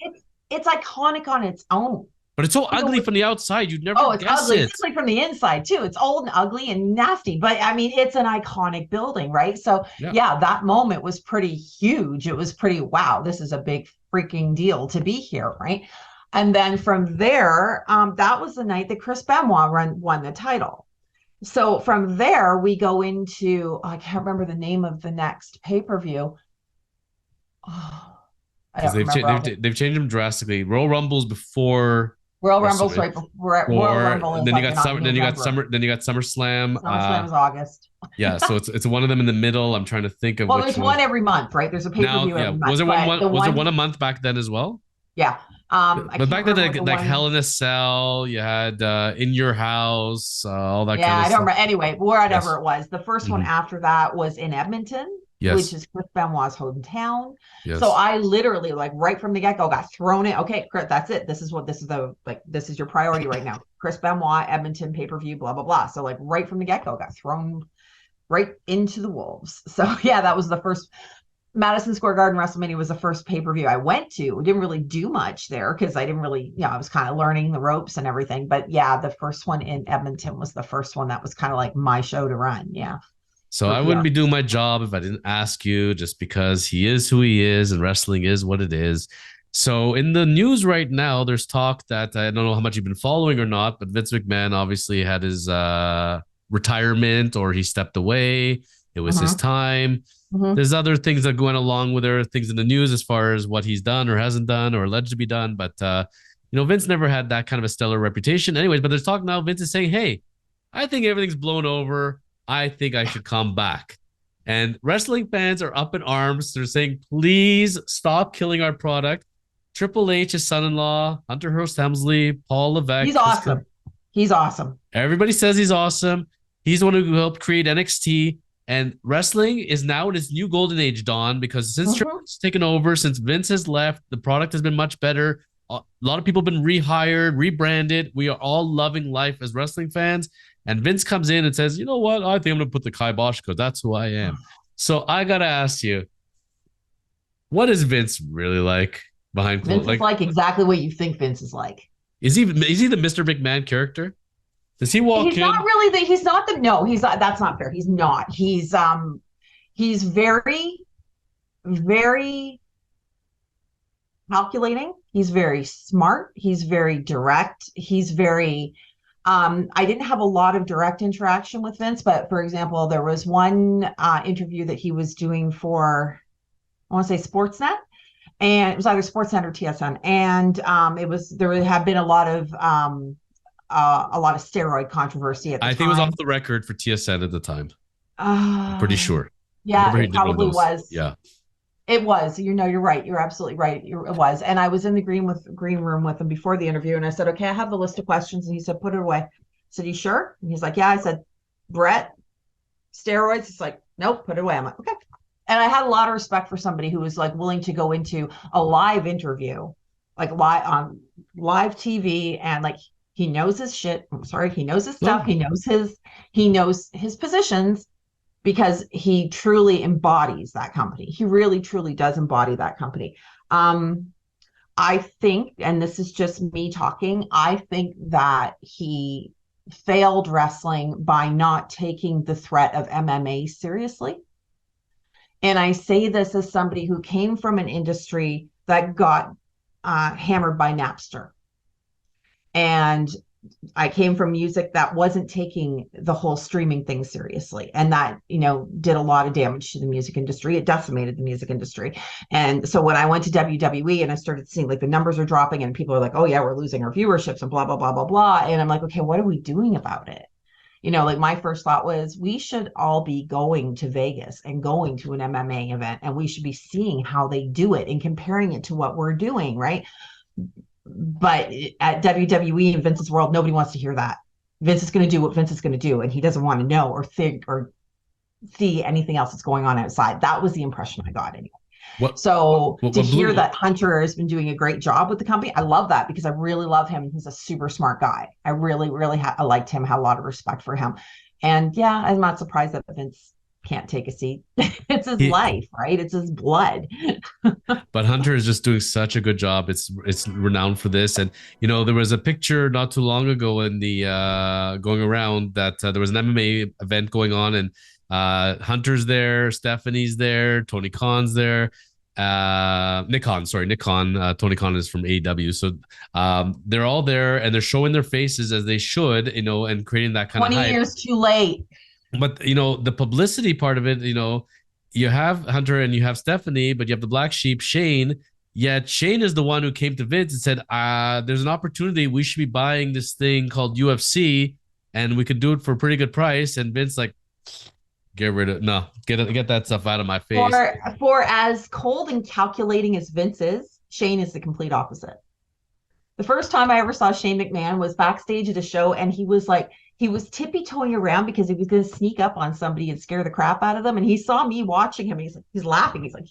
[SPEAKER 2] It's iconic on its own.
[SPEAKER 1] But it's so ugly from the outside. You'd never
[SPEAKER 2] it's
[SPEAKER 1] guess
[SPEAKER 2] ugly.
[SPEAKER 1] it.
[SPEAKER 2] It's ugly from the inside, too. It's old and ugly and nasty. But, I mean, it's an iconic building, right? So, that moment was pretty huge. It was pretty, wow, this is a big freaking deal to be here, right? And then from there, that was the night that Chris Benoit won the title. So from there, we go into, I can't remember the name of the next pay-per-view. Oh,
[SPEAKER 1] they've changed them drastically. Royal Rumble's before
[SPEAKER 2] Royal Rumble's right before Royal Rumble.
[SPEAKER 1] And then you got SummerSlam.
[SPEAKER 2] SummerSlam is August.
[SPEAKER 1] Yeah, so it's one of them in the middle. I'm trying to think of.
[SPEAKER 2] Well, there's one every month, right? There's a pay-per-view every month.
[SPEAKER 1] Was it one a month back then as well?
[SPEAKER 2] Yeah.
[SPEAKER 1] But back then, like Hell in a Cell, you had In Your House, all that kind of stuff.
[SPEAKER 2] I don't remember. Anyway, whatever it was. The first one after that was in Edmonton. which
[SPEAKER 1] Yes.
[SPEAKER 2] is Chris Benoit's hometown. So
[SPEAKER 1] Yes.
[SPEAKER 2] I literally, like, right from the get-go, got thrown in. Okay, Chris, that's it. This is your priority right now. Chris Benoit, Edmonton pay-per-view, blah, blah, blah. So like right from the get-go, got thrown right into the wolves. So yeah, that was the first. Madison Square Garden WrestleMania was the first pay-per-view I went to. We didn't really do much there because I didn't really, I was kind of learning the ropes and everything. But yeah, the first one in Edmonton was the first one that was kind of like my show to run. Yeah,
[SPEAKER 1] So
[SPEAKER 2] for
[SPEAKER 1] I wouldn't
[SPEAKER 2] PR.
[SPEAKER 1] be doing my job if I didn't ask you, just because he is who he is and wrestling is what it is. So in the news right now, there's talk that, I don't know how much you've been following or not, but Vince McMahon obviously had his retirement, or he stepped away. It was his
[SPEAKER 2] Mm-hmm.
[SPEAKER 1] time.
[SPEAKER 2] Mm-hmm.
[SPEAKER 1] There's other things that going along with there, things in the news as far as what he's done or hasn't done or alleged to be done. But Vince never had that kind of a stellar reputation. Anyways, but there's talk now. Vince is saying, "Hey, I think everything's blown over. I think I should come back." And wrestling fans are up in arms. They're saying, "Please stop killing our product." Triple H, his son-in-law, Hunter Hearst Helmsley, Paul
[SPEAKER 2] He's
[SPEAKER 1] Levesque,
[SPEAKER 2] awesome. He's awesome.
[SPEAKER 1] everybody says he's awesome. He's the one who helped create NXT. And wrestling is now in its new golden age, Dawn, because since Triple
[SPEAKER 2] Mm-hmm.
[SPEAKER 1] H has taken over, since Vince has left, the product has been much better. A lot of people have been rehired, rebranded. We are all loving life as wrestling fans. And Vince comes in and says, "You know what? I think I'm going to put the kibosh because that's who I am." So I got to ask you, what is Vince really like behind clothes?
[SPEAKER 2] Vince is like exactly what you think Vince is like.
[SPEAKER 1] Is he the Mr. McMahon character? Does he walk
[SPEAKER 2] He's not
[SPEAKER 1] in?
[SPEAKER 2] really he's not the no, he's not, that's not fair. He's not. He's very, very calculating. He's very smart. He's very direct. He's very I didn't have a lot of direct interaction with Vince, but for example, there was one interview that he was doing for, I want to say Sportsnet, and it was either Sportsnet or TSN, and there had been a lot of steroid controversy at the
[SPEAKER 1] I think it was off
[SPEAKER 2] time.
[SPEAKER 1] the record for TSN at the time. I'm pretty
[SPEAKER 2] Uh,
[SPEAKER 1] sure. I
[SPEAKER 2] yeah,
[SPEAKER 1] remember he
[SPEAKER 2] it
[SPEAKER 1] did one of
[SPEAKER 2] probably
[SPEAKER 1] those.
[SPEAKER 2] was.
[SPEAKER 1] Yeah.
[SPEAKER 2] It was. You're right. You're absolutely right. It was. And I was in the green room with him before the interview, and I said, "Okay, I have the list of questions." And he said, "Put it away." I said, "You sure?" And he's like, "Yeah." I said, "Brett, steroids?" It's like, "Nope, put it away." I'm like, "Okay." And I had a lot of respect for somebody who was like willing to go into a live interview, like live on live TV, and like he knows his shit. I'm sorry, he knows his stuff.
[SPEAKER 1] No.
[SPEAKER 2] He knows his positions because he truly embodies that company. He really, truly does embody that company. Um, I think, and this is just me talking, I think that he failed wrestling by not taking the threat of MMA seriously. And I say this as somebody who came from an industry that got hammered by Napster. And I came from music that wasn't taking the whole streaming thing seriously. And that, did a lot of damage to the music industry. It decimated the music industry. And so when I went to WWE and I started seeing like the numbers are dropping and people are like, "Oh yeah, we're losing our viewerships and blah, blah, blah, blah, blah." And I'm like, okay, what are we doing about it? Like my first thought was we should all be going to Vegas and going to an MMA event, and we should be seeing how they do it and comparing it to what we're doing, right? But at WWE and Vince's world, nobody wants to hear that. Vince is going to do what Vince is going to do, and he doesn't want to know or think or see anything else that's going on outside. That was the impression I got anyway.
[SPEAKER 1] What
[SPEAKER 2] So
[SPEAKER 1] what,
[SPEAKER 2] to
[SPEAKER 1] what
[SPEAKER 2] hear
[SPEAKER 1] blew
[SPEAKER 2] that Hunter has been doing a great job with the company, I love that because I really love him. He's a super smart guy. I really, really I liked him, had a lot of respect for him. And yeah, I'm not surprised that Vince can't take a seat. It's his
[SPEAKER 1] he,
[SPEAKER 2] life, right? It's his blood.
[SPEAKER 1] but Hunter is just doing such a good job. It's renowned for this. And there was a picture not too long ago in the going around that there was an MMA event going on, and Hunter's there, Stephanie's there, Tony Khan's there, Nick Khan, Tony Khan is from AEW. So they're all there and they're showing their faces as they should, and creating that kind of
[SPEAKER 2] 20
[SPEAKER 1] hype.
[SPEAKER 2] years too late.
[SPEAKER 1] But the publicity part of it, you have Hunter and you have Stephanie, but you have the black sheep, Shane. Yet Shane is the one who came to Vince and said, "There's an opportunity. We should be buying this thing called UFC, and we could do it for a pretty good price." And Vince like, get that stuff out of my face.
[SPEAKER 2] For as cold and calculating as Vince is, Shane is the complete opposite. The first time I ever saw Shane McMahon was backstage at a show, and he he was tippy-toeing around because he was going to sneak up on somebody and scare the crap out of them. And he saw me watching him. He's laughing. He's like,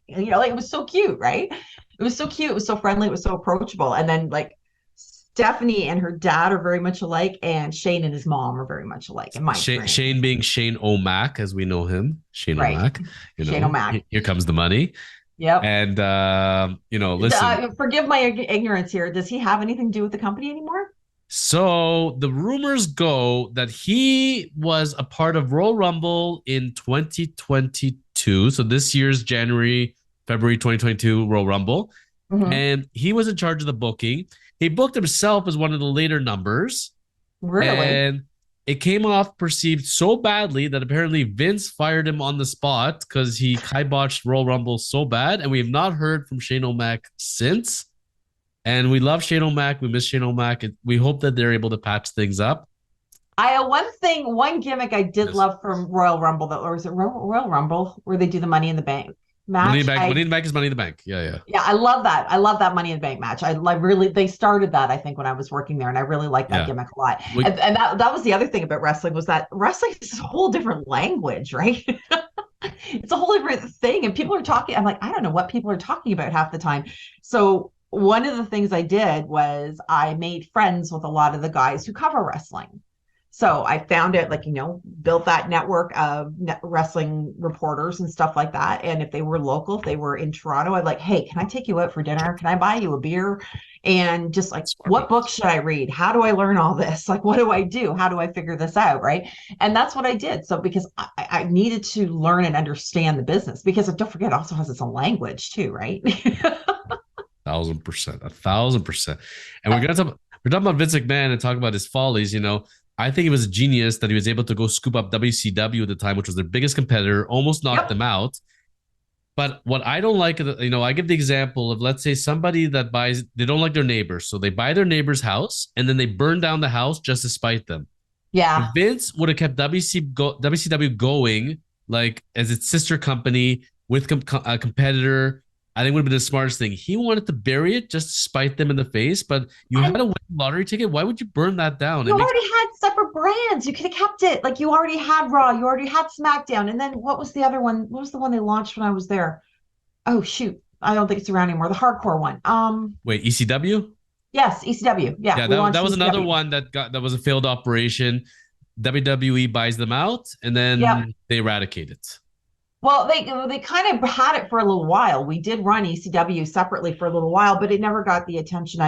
[SPEAKER 2] like it was so cute, right? It was so cute. It was so friendly. It was so approachable. And then like Stephanie and her dad are very much alike, and Shane and his mom are very much alike. In my
[SPEAKER 1] Shane being Shane O'Mac, as we know him, Shane O'Mac.
[SPEAKER 2] Shane O'Mac.
[SPEAKER 1] Here comes the money.
[SPEAKER 2] Yep.
[SPEAKER 1] And listen.
[SPEAKER 2] Forgive my ignorance here. Does he have anything to do with the company anymore?
[SPEAKER 1] So the rumors go that he was a part of Royal Rumble in 2022. So this year's February 2022 Royal Rumble. Mm-hmm. And he was in charge of the booking. He booked himself as one of the later numbers.
[SPEAKER 2] Really?
[SPEAKER 1] And it came off perceived so badly that apparently Vince fired him on the spot because he kiboshed Royal Rumble so bad. And we have not heard from Shane O'Mac since. And we love Shane O'Mac. We miss Shane O'Mac. We hope that they're able to patch things up.
[SPEAKER 2] One gimmick I did love from Royal Rumble, or is it Royal Rumble, where they do the Money in the Bank match?
[SPEAKER 1] Money in the Bank is Money in the Bank. Yeah.
[SPEAKER 2] Yeah, I love that. I love that Money in the Bank match. They started that, I think, when I was working there, and I really liked that gimmick a lot. And that was the other thing about wrestling, was that wrestling is a whole different language, right? It's a whole different thing. And people are talking, I'm like, I don't know what people are talking about half the time. So one of the things I did was I made friends with a lot of the guys who cover wrestling. So I found it, built that network of wrestling reporters and stuff like that. And if they were local, if they were in Toronto, I'd like, hey, can I take you out for dinner? Can I buy you a beer? And just like, what book should I read? How do I learn all this? Like, what do I do? How do I figure this out? Right. And that's what I did. So because I needed to learn and understand the business, because don't forget, it also has its own language too, right?
[SPEAKER 1] 1,000%. And we're talking about Vince McMahon and talk about his follies. I think it was a genius that he was able to go scoop up WCW at the time, which was their biggest competitor, almost knocked them out. But what I don't like, I give the example of, let's say somebody that they don't like their neighbors. So they buy their neighbor's house and then they burn down the house just to spite them.
[SPEAKER 2] Yeah.
[SPEAKER 1] If Vince would have kept WCW going, like as its sister company with a competitor, I think it would have been the smartest thing. He wanted to bury it just to spite them in the face, but you had a lottery ticket. Why would you burn that down?
[SPEAKER 2] You already had separate brands. You could have kept it. Like, you already had Raw. You already had SmackDown. And then what was the other one? What was the one they launched when I was there? Oh, shoot. I don't think it's around anymore. The hardcore one.
[SPEAKER 1] Wait, ECW?
[SPEAKER 2] Yes, ECW. Yeah,
[SPEAKER 1] that was another one that was a failed operation. WWE buys them out, and then they eradicate it.
[SPEAKER 2] Well, they kind of had it for a little while. We did run ECW separately for a little while, but it never got the attention.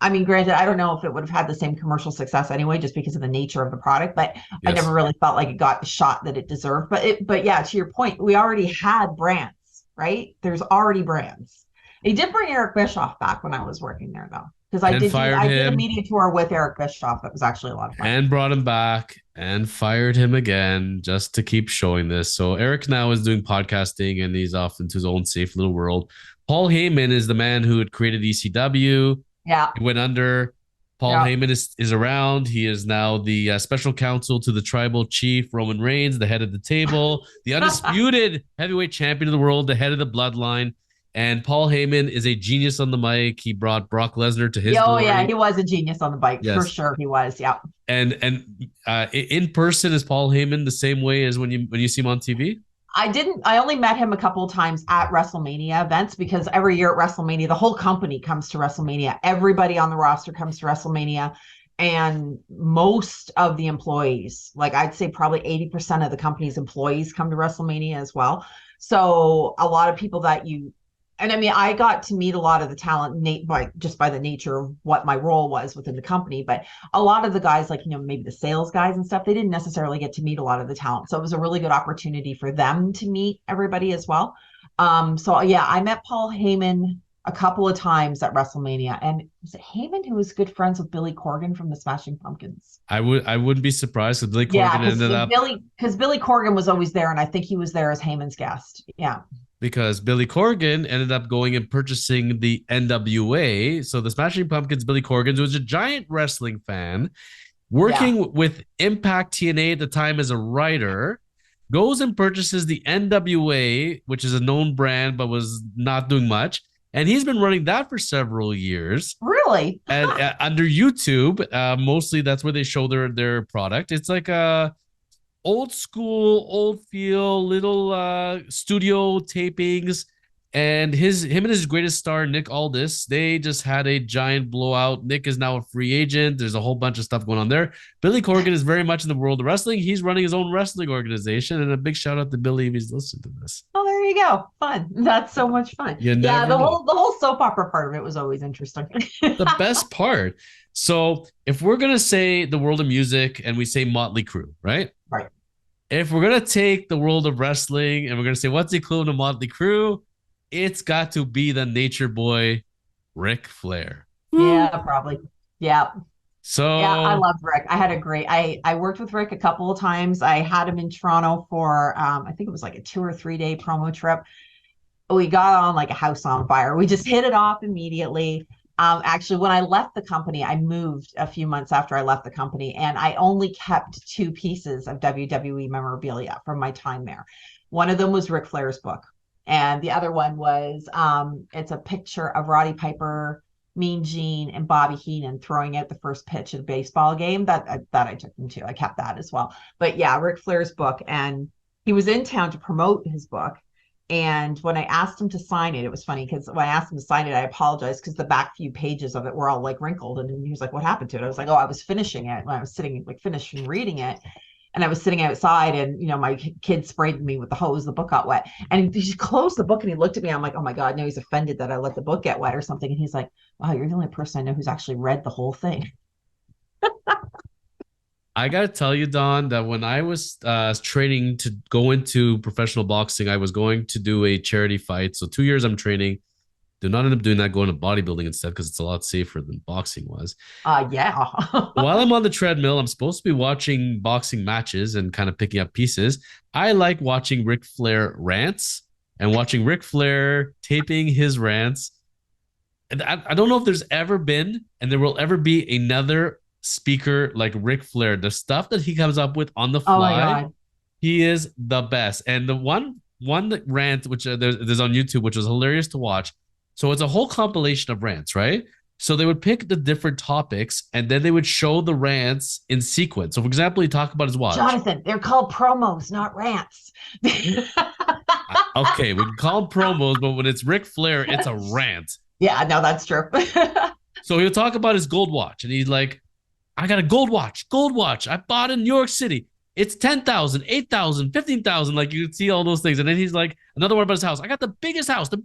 [SPEAKER 2] I mean, granted, I don't know if it would have had the same commercial success anyway, just because of the nature of the product, but I never really felt like it got the shot that it deserved. But yeah, to your point, we already had brands, right? There's already brands. They did bring Eric Bischoff back when I was working there, though. Because I did a media tour with Eric Bischoff. That was actually a lot of fun.
[SPEAKER 1] And brought him back and fired him again just to keep showing this. So Eric now is doing podcasting and he's off into his own safe little world. Paul Heyman is the man who had created ECW.
[SPEAKER 2] Yeah.
[SPEAKER 1] He went under. Paul Heyman is around. He is now the special counsel to the tribal chief, Roman Reigns, the head of the table, the undisputed heavyweight champion of the world, the head of the bloodline. And Paul Heyman is a genius on the mic. He brought Brock Lesnar to his glory.
[SPEAKER 2] Yeah, he was a genius on the mic. For sure he was. Yeah.
[SPEAKER 1] And in person, is Paul Heyman the same way as when you see him on TV?
[SPEAKER 2] I only met him a couple of times at WrestleMania events, because every year at WrestleMania, the whole company comes to WrestleMania. Everybody on the roster comes to WrestleMania. And most of the employees, like I'd say probably 80% of the company's employees, come to WrestleMania as well. So a lot of people and I mean, I got to meet a lot of the talent by the nature of what my role was within the company. But a lot of the guys, like, maybe the sales guys and stuff, they didn't necessarily get to meet a lot of the talent. So it was a really good opportunity for them to meet everybody as well. So yeah, I met Paul Heyman a couple of times at WrestleMania. And was it Heyman who was good friends with Billy Corgan from the Smashing Pumpkins?
[SPEAKER 1] I wouldn't be surprised if Billy Corgan ended up.
[SPEAKER 2] Because Billy Corgan was always there, and I think he was there as Heyman's guest. Yeah.
[SPEAKER 1] Because Billy Corgan ended up going and purchasing the NWA. So the Smashing Pumpkins, Billy Corgan, who was a giant wrestling fan, working with Impact TNA at the time as a writer, goes and purchases the NWA, which is a known brand but was not doing much, and he's been running that for several years.
[SPEAKER 2] Really?
[SPEAKER 1] And under YouTube, mostly that's where they show their product. It's like a old school, old feel, little studio tapings. And him and his greatest star, Nick Aldis, they just had a giant blowout. Nick is now a free agent. There's a whole bunch of stuff going on there. Billy Corgan is very much in the world of wrestling. He's running his own wrestling organization. And a big shout out to Billy if he's listening to this.
[SPEAKER 2] Oh, there you go. Fun. That's so much fun. Yeah, the whole soap opera part of it was always interesting.
[SPEAKER 1] The best part. So if we're gonna say the world of music and we say Motley Crue, right?
[SPEAKER 2] Right.
[SPEAKER 1] If we're gonna take the world of wrestling and we're gonna say what's the equivalent of Motley Crue, it's got to be the nature boy, Ric Flair.
[SPEAKER 2] Yeah, probably. Yeah.
[SPEAKER 1] So
[SPEAKER 2] yeah, I loved Rick. I had a great, I worked with Rick a couple of times. I had him in Toronto for, I think it was like a 2 or 3 day promo trip. We got on like a house on fire. We just hit it off immediately. Actually, when I left the company, I moved a few months after I left the company, and I only kept 2 pieces of WWE memorabilia from my time there. One of them was Ric Flair's book. And the other one was, it's a picture of Roddy Piper, Mean Gene, and Bobby Heenan throwing out the first pitch of the baseball game that I took them to. I kept that as well. But yeah, Ric Flair's book. And he was in town to promote his book. And when I asked him to sign it, it was funny because when I asked him to sign it, I apologized because the back few pages of it were all like wrinkled. And he was like, "What happened to it?" I was like, "Oh, I was finishing it when I was sitting, like finishing reading it. And I was sitting outside and, my kid sprayed me with the hose. The book got wet. And he just closed the book and he looked at me. I'm like, oh my God, no, he's offended that I let the book get wet or something. And he's like, wow, you're the only person I know who's actually read the whole thing.
[SPEAKER 1] I got to tell you, Don, that when I was training to go into professional boxing, I was going to do a charity fight. So 2 years I'm training. Did not end up doing that, going to bodybuilding instead because it's a lot safer than boxing was.
[SPEAKER 2] Yeah.
[SPEAKER 1] While I'm on the treadmill, I'm supposed to be watching boxing matches and kind of picking up pieces. I like watching Ric Flair rants and watching Ric Flair taping his rants. And I don't know if there's ever been and there will ever be another speaker like Ric Flair. The stuff that he comes up with on the fly, he is the best. And the one rant, which there's on YouTube, which was hilarious to watch. So it's a whole compilation of rants, right? So they would pick the different topics and then they would show the rants in sequence. So for example, he talked about his watch.
[SPEAKER 2] Jonathan, they're called promos, not rants.
[SPEAKER 1] Okay, we can call them promos, but when it's Ric Flair, it's a rant.
[SPEAKER 2] Yeah, no, that's true.
[SPEAKER 1] So he'll talk about his gold watch and he's like, I got a gold watch. I bought in New York City. It's 10,000, 8,000, 15,000. Like you can see all those things. And then he's like, another one about his house. I got the biggest house on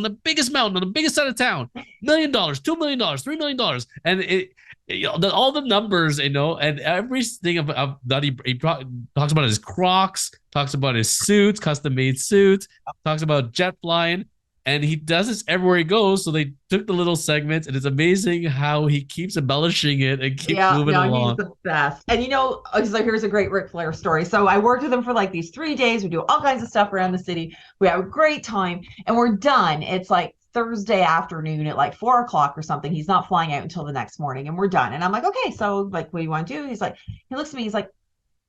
[SPEAKER 1] the biggest mountain, on the biggest side of town. $1 million, $2 million, $3 million. And all the numbers, and everything that he talks about his Crocs, talks about his suits, custom made suits, talks about jet flying. And he does this everywhere he goes. So they took the little segments, and it's amazing how he keeps embellishing it and keeps moving along.
[SPEAKER 2] He's the best. And so here's a great Ric Flair story. So I worked with him for like these 3 days. We do all kinds of stuff around the city. We have a great time, and we're done. It's like Thursday afternoon at like 4 o'clock or something. He's not flying out until the next morning, and we're done. And I'm like, okay, so like, what do you want to do? He's like, he looks at me. He's like,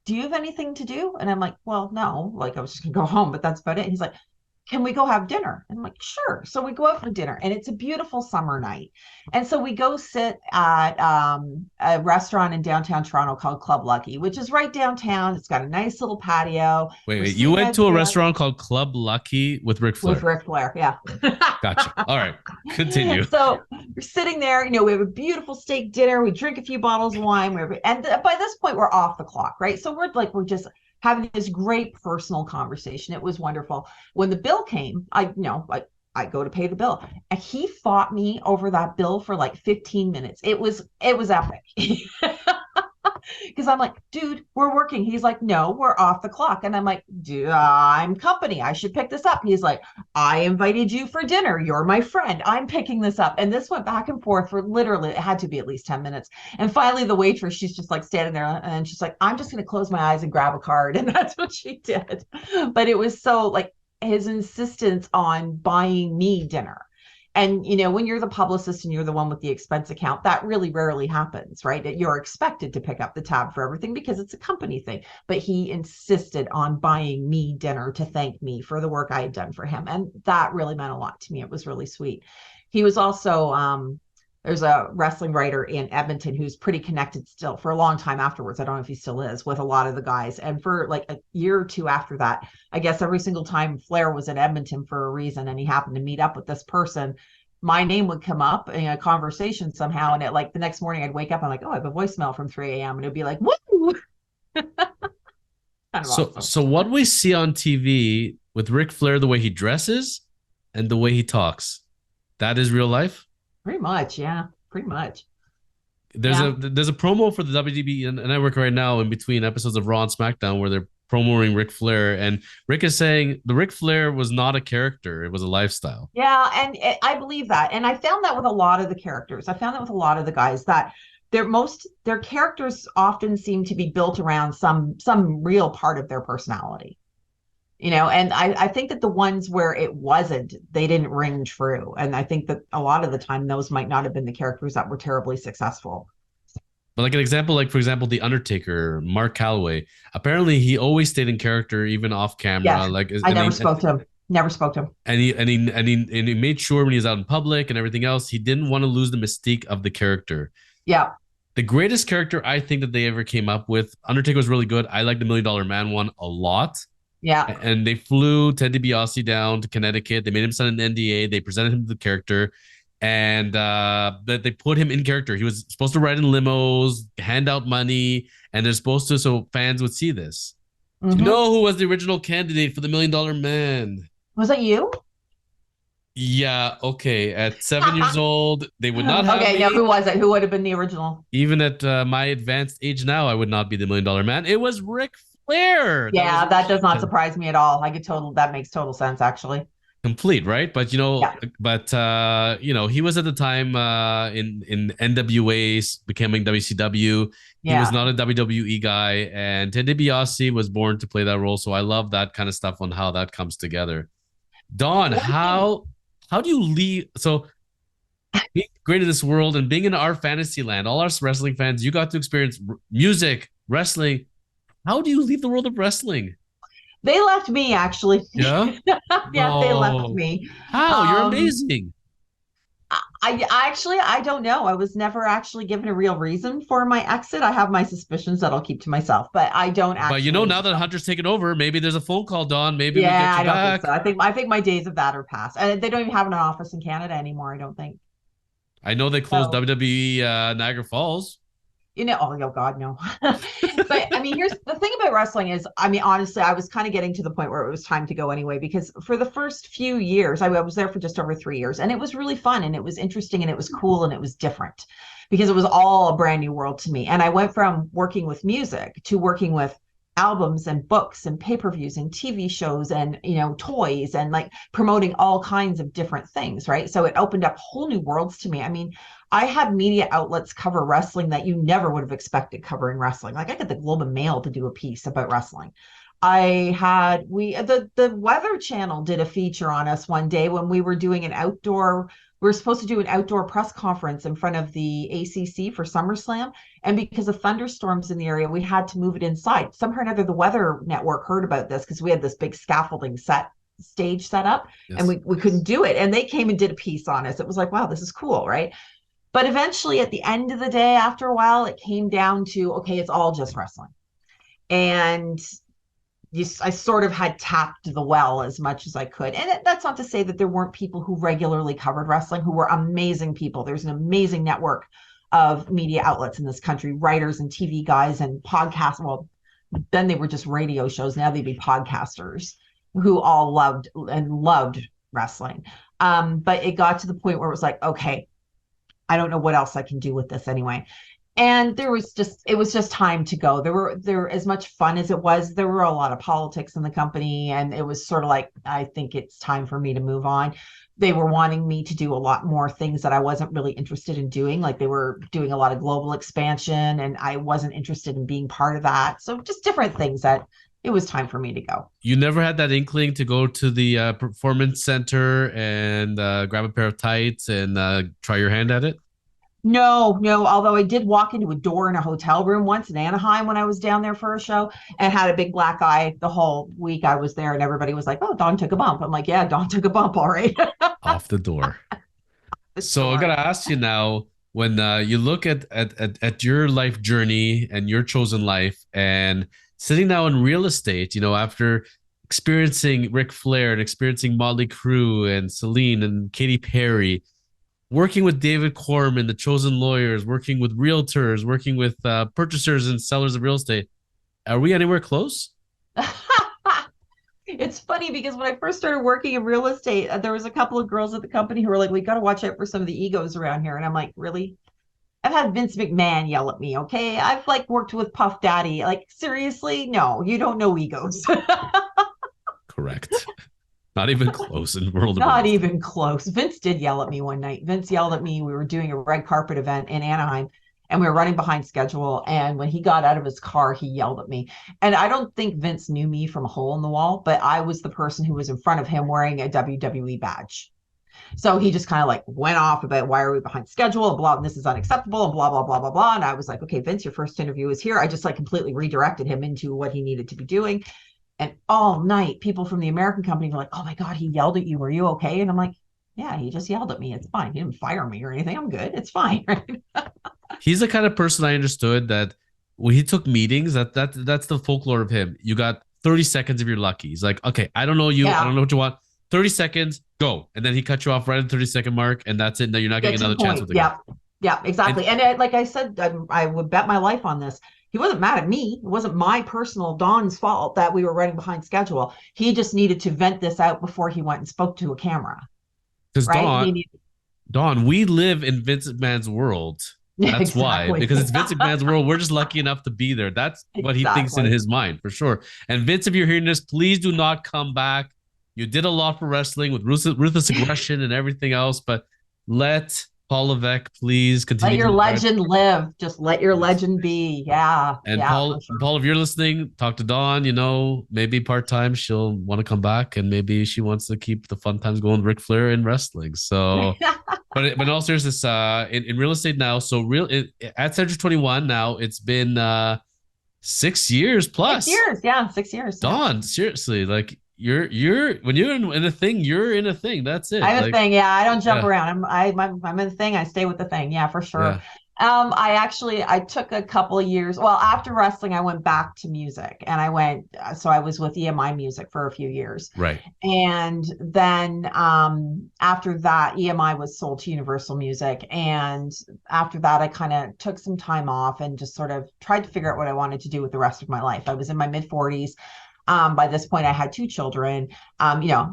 [SPEAKER 2] do you have anything to do? And I'm like, well, no. Like I was just gonna go home, but that's about it. He's like, can we go have dinner? And I'm like, sure. So we go out for dinner, and it's a beautiful summer night. And so we go sit at a restaurant in downtown Toronto called Club Lucky, which is right downtown. It's got a nice little patio.
[SPEAKER 1] Wait, you went to a restaurant called Club Lucky with Ric Flair?
[SPEAKER 2] With Ric Flair, yeah.
[SPEAKER 1] Gotcha. All right, continue.
[SPEAKER 2] So we're sitting there, we have a beautiful steak dinner. We drink a few bottles of wine. And by this point, we're off the clock, right? So we're just having this great personal conversation. It was wonderful. When the bill came, I go to pay the bill, and he fought me over that bill for like 15 minutes. It was epic. Because I'm like, dude, we're working. He's like, no, we're off the clock. And I'm like, dude, I'm company. I should pick this up. He's like, I invited you for dinner. You're my friend. I'm picking this up. And this went back and forth for literally, it had to be at least 10 minutes. And finally, the waitress, she's just like standing there and she's like, I'm just going to close my eyes and grab a card. And that's what she did. But it was so like his insistence on buying me dinner. And, you know, when you're the publicist and you're the one with the expense account, that really rarely happens, right? You're expected to pick up the tab for everything because it's a company thing. But he insisted on buying me dinner to thank me for the work I had done for him. And that really meant a lot to me. It was really sweet. He was also, there's a wrestling writer in Edmonton who's pretty connected still for a long time afterwards. I don't know if he still is, with a lot of the guys. And for like a year or two after that, I guess every single time Flair was in Edmonton for a reason and he happened to meet up with this person, my name would come up in a conversation somehow. And it, like, the next morning I'd wake up, I'm like, oh, I have a voicemail from 3 a.m. And it'd be like, woo! Kind of
[SPEAKER 1] So,
[SPEAKER 2] awesome.
[SPEAKER 1] so what we see on TV with Ric Flair, the way he dresses and the way he talks, that is real life.
[SPEAKER 2] Pretty much. Yeah. Pretty much.
[SPEAKER 1] There's
[SPEAKER 2] Yeah.
[SPEAKER 1] a promo for the WWE network right now in between episodes of Raw and SmackDown where they're promoting Ric Flair, and Rick is saying the Ric Flair was not a character; it was a lifestyle.
[SPEAKER 2] Yeah, and I believe that. And I found that with a lot of the characters. I found that with a lot of the guys that their characters often seem to be built around some real part of their personality. You know, and I think that the ones where it wasn't, they didn't ring true. And I think that a lot of the time those might not have been the characters that were terribly successful.
[SPEAKER 1] But like an example, like for example, the Undertaker, Mark Calloway. Apparently, he always stayed in character even off camera.
[SPEAKER 2] Yes,
[SPEAKER 1] Like,
[SPEAKER 2] I never spoke to him. Never spoke to him.
[SPEAKER 1] and he made sure when he was out in public and everything else, he didn't want to lose the mystique of the character.
[SPEAKER 2] Yeah.
[SPEAKER 1] The greatest character I think that they ever came up with, Undertaker was really good. I like the $1 Million Man one a lot.
[SPEAKER 2] Yeah.
[SPEAKER 1] And they flew Ted DiBiase down to Connecticut. They made him sign an NDA. They presented him to the character, and they put him in character. He was supposed to ride in limos, hand out money, and they're supposed to, so fans would see this. Do you know who was the original candidate for the $1 Million Man?
[SPEAKER 2] Was that you?
[SPEAKER 1] Yeah, okay. At 7 years old, they would not have
[SPEAKER 2] Okay,
[SPEAKER 1] me.
[SPEAKER 2] now who was it? Who would have been the original?
[SPEAKER 1] Even at my advanced age now, I would not be the $1 Million Man. It was Ric Flair.
[SPEAKER 2] Yeah, that does not surprise me at all. That makes total sense, actually.
[SPEAKER 1] Complete, right? But
[SPEAKER 2] Yeah.
[SPEAKER 1] he was at the time in NWA becoming WCW. He
[SPEAKER 2] Yeah.
[SPEAKER 1] was not a WWE guy, and Ted DiBiase was born to play that role. So I love that kind of stuff on how that comes together. Dawn, how do you leave? So being great in this world and being in our fantasy land, all our wrestling fans, you got to experience music, wrestling. How do you leave the world of wrestling?
[SPEAKER 2] They left me, actually.
[SPEAKER 1] Yeah.
[SPEAKER 2] Yeah, they left me.
[SPEAKER 1] How? You're amazing.
[SPEAKER 2] I don't know. I was never actually given a real reason for my exit. I have my suspicions that I'll keep to myself, but I don't actually.
[SPEAKER 1] But now that Hunter's taken over, maybe there's a phone call, Dawn. Maybe we
[SPEAKER 2] Yeah,
[SPEAKER 1] get you
[SPEAKER 2] I don't
[SPEAKER 1] back.
[SPEAKER 2] think so. I think my days of that are past. And they don't even have an office in Canada anymore, I don't think.
[SPEAKER 1] I know they closed
[SPEAKER 2] So,
[SPEAKER 1] WWE Niagara Falls.
[SPEAKER 2] oh God, no. But I mean, here's the thing about wrestling is, I mean, honestly, I was kind of getting to the point where it was time to go anyway, because for the first few years, I was there for just over 3 years, and it was really fun, and it was interesting, and it was cool, and it was different because it was all a brand new world to me. And I went from working with music to working with albums and books and pay-per-views and TV shows and, you know, toys and like promoting all kinds of different things, right? So it opened up whole new worlds to me. I mean, I had media outlets cover wrestling that you never would have expected covering wrestling. Like I got the Globe and Mail to do a piece about wrestling. The Weather Channel did a feature on us one day when we were doing we were supposed to do an outdoor press conference in front of the ACC for SummerSlam. And because of thunderstorms in the area, we had to move it inside. Somehow or another, the Weather Network heard about this because we had this big scaffolding stage set up, yes, and we couldn't do it. And they came and did a piece on us. It was like, wow, this is cool, right? But eventually, at the end of the day, after a while, it came down to, okay, it's all just wrestling. And I sort of had tapped the well as much as I could. And that's not to say that there weren't people who regularly covered wrestling who were amazing people. There's an amazing network of media outlets in this country, writers and TV guys and podcasts. Well, then they were just radio shows. Now they'd be podcasters who all loved wrestling. But it got to the point where it was like, okay, I don't know what else I can do with this anyway. And it was just time to go. There as much fun as it was, there were a lot of politics in the company, and it was sort of like, I think it's time for me to move on. They were wanting me to do a lot more things that I wasn't really interested in doing. Like they were doing a lot of global expansion, and I wasn't interested in being part of that. So just different things that it was time for me to go.
[SPEAKER 1] You never had that inkling to go to the performance center and grab a pair of tights and try your hand at it?
[SPEAKER 2] No, no. Although I did walk into a door in a hotel room once in Anaheim when I was down there for a show and had a big black eye the whole week I was there. And everybody was like, oh, Dawn took a bump. I'm like, yeah, Dawn took a bump. All right.
[SPEAKER 1] Off the door.
[SPEAKER 2] The
[SPEAKER 1] So I
[SPEAKER 2] door.
[SPEAKER 1] gotta ask you now, when you look at your life journey and your chosen life, and sitting now in real estate, after experiencing Ric Flair and experiencing Motley Crue and Celine and Katy Perry, working with David Corman, the chosen lawyers, working with realtors, working with purchasers and sellers of real estate, are we anywhere close?
[SPEAKER 2] It's funny because when I first started working in real estate, there was a couple of girls at the company who were like, we got to watch out for some of the egos around here. And I'm like, really? I've had Vince McMahon yell at me. Okay. I've like worked with Puff Daddy. Like, seriously? No, you don't know egos.
[SPEAKER 1] Correct. Not even close in the world of real
[SPEAKER 2] Not
[SPEAKER 1] estate.
[SPEAKER 2] even close. Vince did yell at me one night. Vince yelled at me. We were doing a red carpet event in Anaheim and we were running behind schedule. And when he got out of his car, he yelled at me. And I don't think Vince knew me from a hole in the wall, but I was the person who was in front of him wearing a WWE badge. So he just kind of like went off about why are we behind schedule and blah, and this is unacceptable and blah, blah, blah, blah, blah. And I was like, okay, Vince, your first interview is here. I just like completely redirected him into what he needed to be doing. And all night, people from the American company were like, oh my God, he yelled at you. Were you okay? And I'm like, yeah, he just yelled at me. It's fine. He didn't fire me or anything. I'm good. It's fine. Right?
[SPEAKER 1] He's the kind of person I understood that when he took meetings, that's the folklore of him. You got 30 seconds if you're lucky. He's like, okay, I don't know you. I don't
[SPEAKER 2] Yeah.
[SPEAKER 1] know what you want. 30 seconds, go. And then he cut you off right at the 30-second mark, and that's it. Now you're not
[SPEAKER 2] Get
[SPEAKER 1] getting
[SPEAKER 2] to the
[SPEAKER 1] another chance
[SPEAKER 2] point.
[SPEAKER 1] with the guy.
[SPEAKER 2] Yeah. Yeah, exactly.
[SPEAKER 1] And
[SPEAKER 2] And like I said, I would bet my life on this. He wasn't mad at me. It wasn't my personal Don's fault that we were running behind schedule. He just needed to vent this out before he went and spoke to a camera,
[SPEAKER 1] because
[SPEAKER 2] right?
[SPEAKER 1] Dawn,
[SPEAKER 2] He needed,
[SPEAKER 1] Dawn, we live in Vince McMahon's world.
[SPEAKER 2] yeah,
[SPEAKER 1] That's why,
[SPEAKER 2] exactly.
[SPEAKER 1] because it's Vince McMahon's world. We're just lucky enough to be there. That's what he thinks in
[SPEAKER 2] Exactly.
[SPEAKER 1] his mind, for sure. And Vince, if you're hearing this, please do not come back. You did a lot for wrestling with ruthless aggression and everything else, but let Paul Levesque please
[SPEAKER 2] Let
[SPEAKER 1] continue
[SPEAKER 2] your
[SPEAKER 1] to direct.
[SPEAKER 2] legend live. Just let your
[SPEAKER 1] Please.
[SPEAKER 2] legend be. Yeah.
[SPEAKER 1] And
[SPEAKER 2] Yeah, for sure.
[SPEAKER 1] Paul, if you're listening, talk to Dawn. Maybe part time she'll want to come back, and maybe she wants to keep the fun times going with Ric Flair in wrestling. So, but in all seriousness, in real estate now, so at Century 21 now, it's been 6 years
[SPEAKER 2] Six
[SPEAKER 1] plus.
[SPEAKER 2] years. Yeah, 6 years. Yeah.
[SPEAKER 1] Dawn, seriously, like you're when you're in a thing, you're in a thing. That's it.
[SPEAKER 2] I'm a
[SPEAKER 1] Like,
[SPEAKER 2] thing. Yeah, I don't jump
[SPEAKER 1] yeah,
[SPEAKER 2] around. I'm in the thing. I stay with the thing. Yeah, for sure.
[SPEAKER 1] yeah,
[SPEAKER 2] I took a couple of years. Well, after wrestling, I went back to music and so I was with EMI Music for a few years.
[SPEAKER 1] right.
[SPEAKER 2] And then after that, EMI was sold to Universal Music. And after that, I kind of took some time off and just sort of tried to figure out what I wanted to do with the rest of my life. I was in my mid 40s. By this point, I had two children,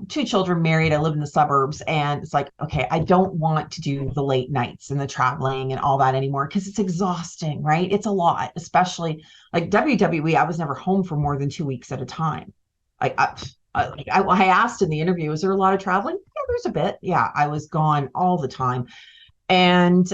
[SPEAKER 2] two children married. I live in the suburbs. And it's like, okay, I don't want to do the late nights and the traveling and all that anymore because it's exhausting, right? It's a lot, especially like WWE. I was never home for more than 2 weeks at a time. Like I asked in the interview, is there a lot of traveling? Yeah, there's a bit. Yeah, I was gone all the time. And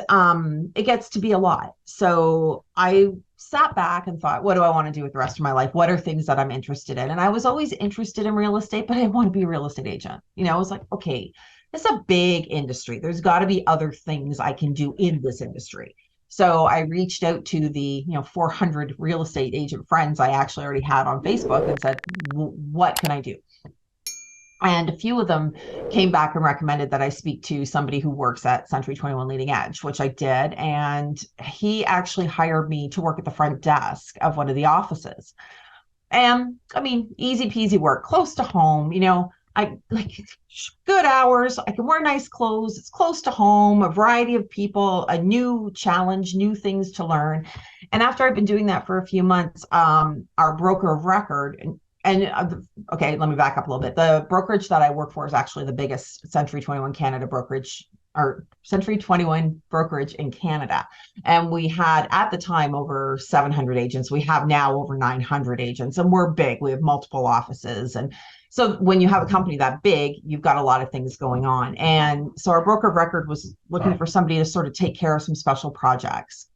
[SPEAKER 2] it gets to be a lot. So I sat back and thought, what do I want to do with the rest of my life? What are things that I'm interested in? And I was always interested in real estate, but I didn't want to be a real estate agent. I was like, okay, it's a big industry. There's got to be other things I can do in this industry. So I reached out to the 400 real estate agent friends I actually already had on Facebook and said, what can I do? And a few of them came back and recommended that I speak to somebody who works at Century 21 Leading Edge, which I did. And he actually hired me to work at the front desk of one of the offices. And I mean, easy peasy work, close to home. I like good hours. I can wear nice clothes. It's close to home, a variety of people, a new challenge, new things to learn. And after I've been doing that for a few months, our broker of record, okay, let me back up a little bit. The brokerage that I work for is actually the biggest Century 21 Canada brokerage, or Century 21 brokerage in Canada. And we had at the time over 700 agents. We have now over 900 agents, and we're big. We have multiple offices. And so when you have a company that big, you've got a lot of things going on. And so our broker of record was looking for somebody to sort of take care of some special projects.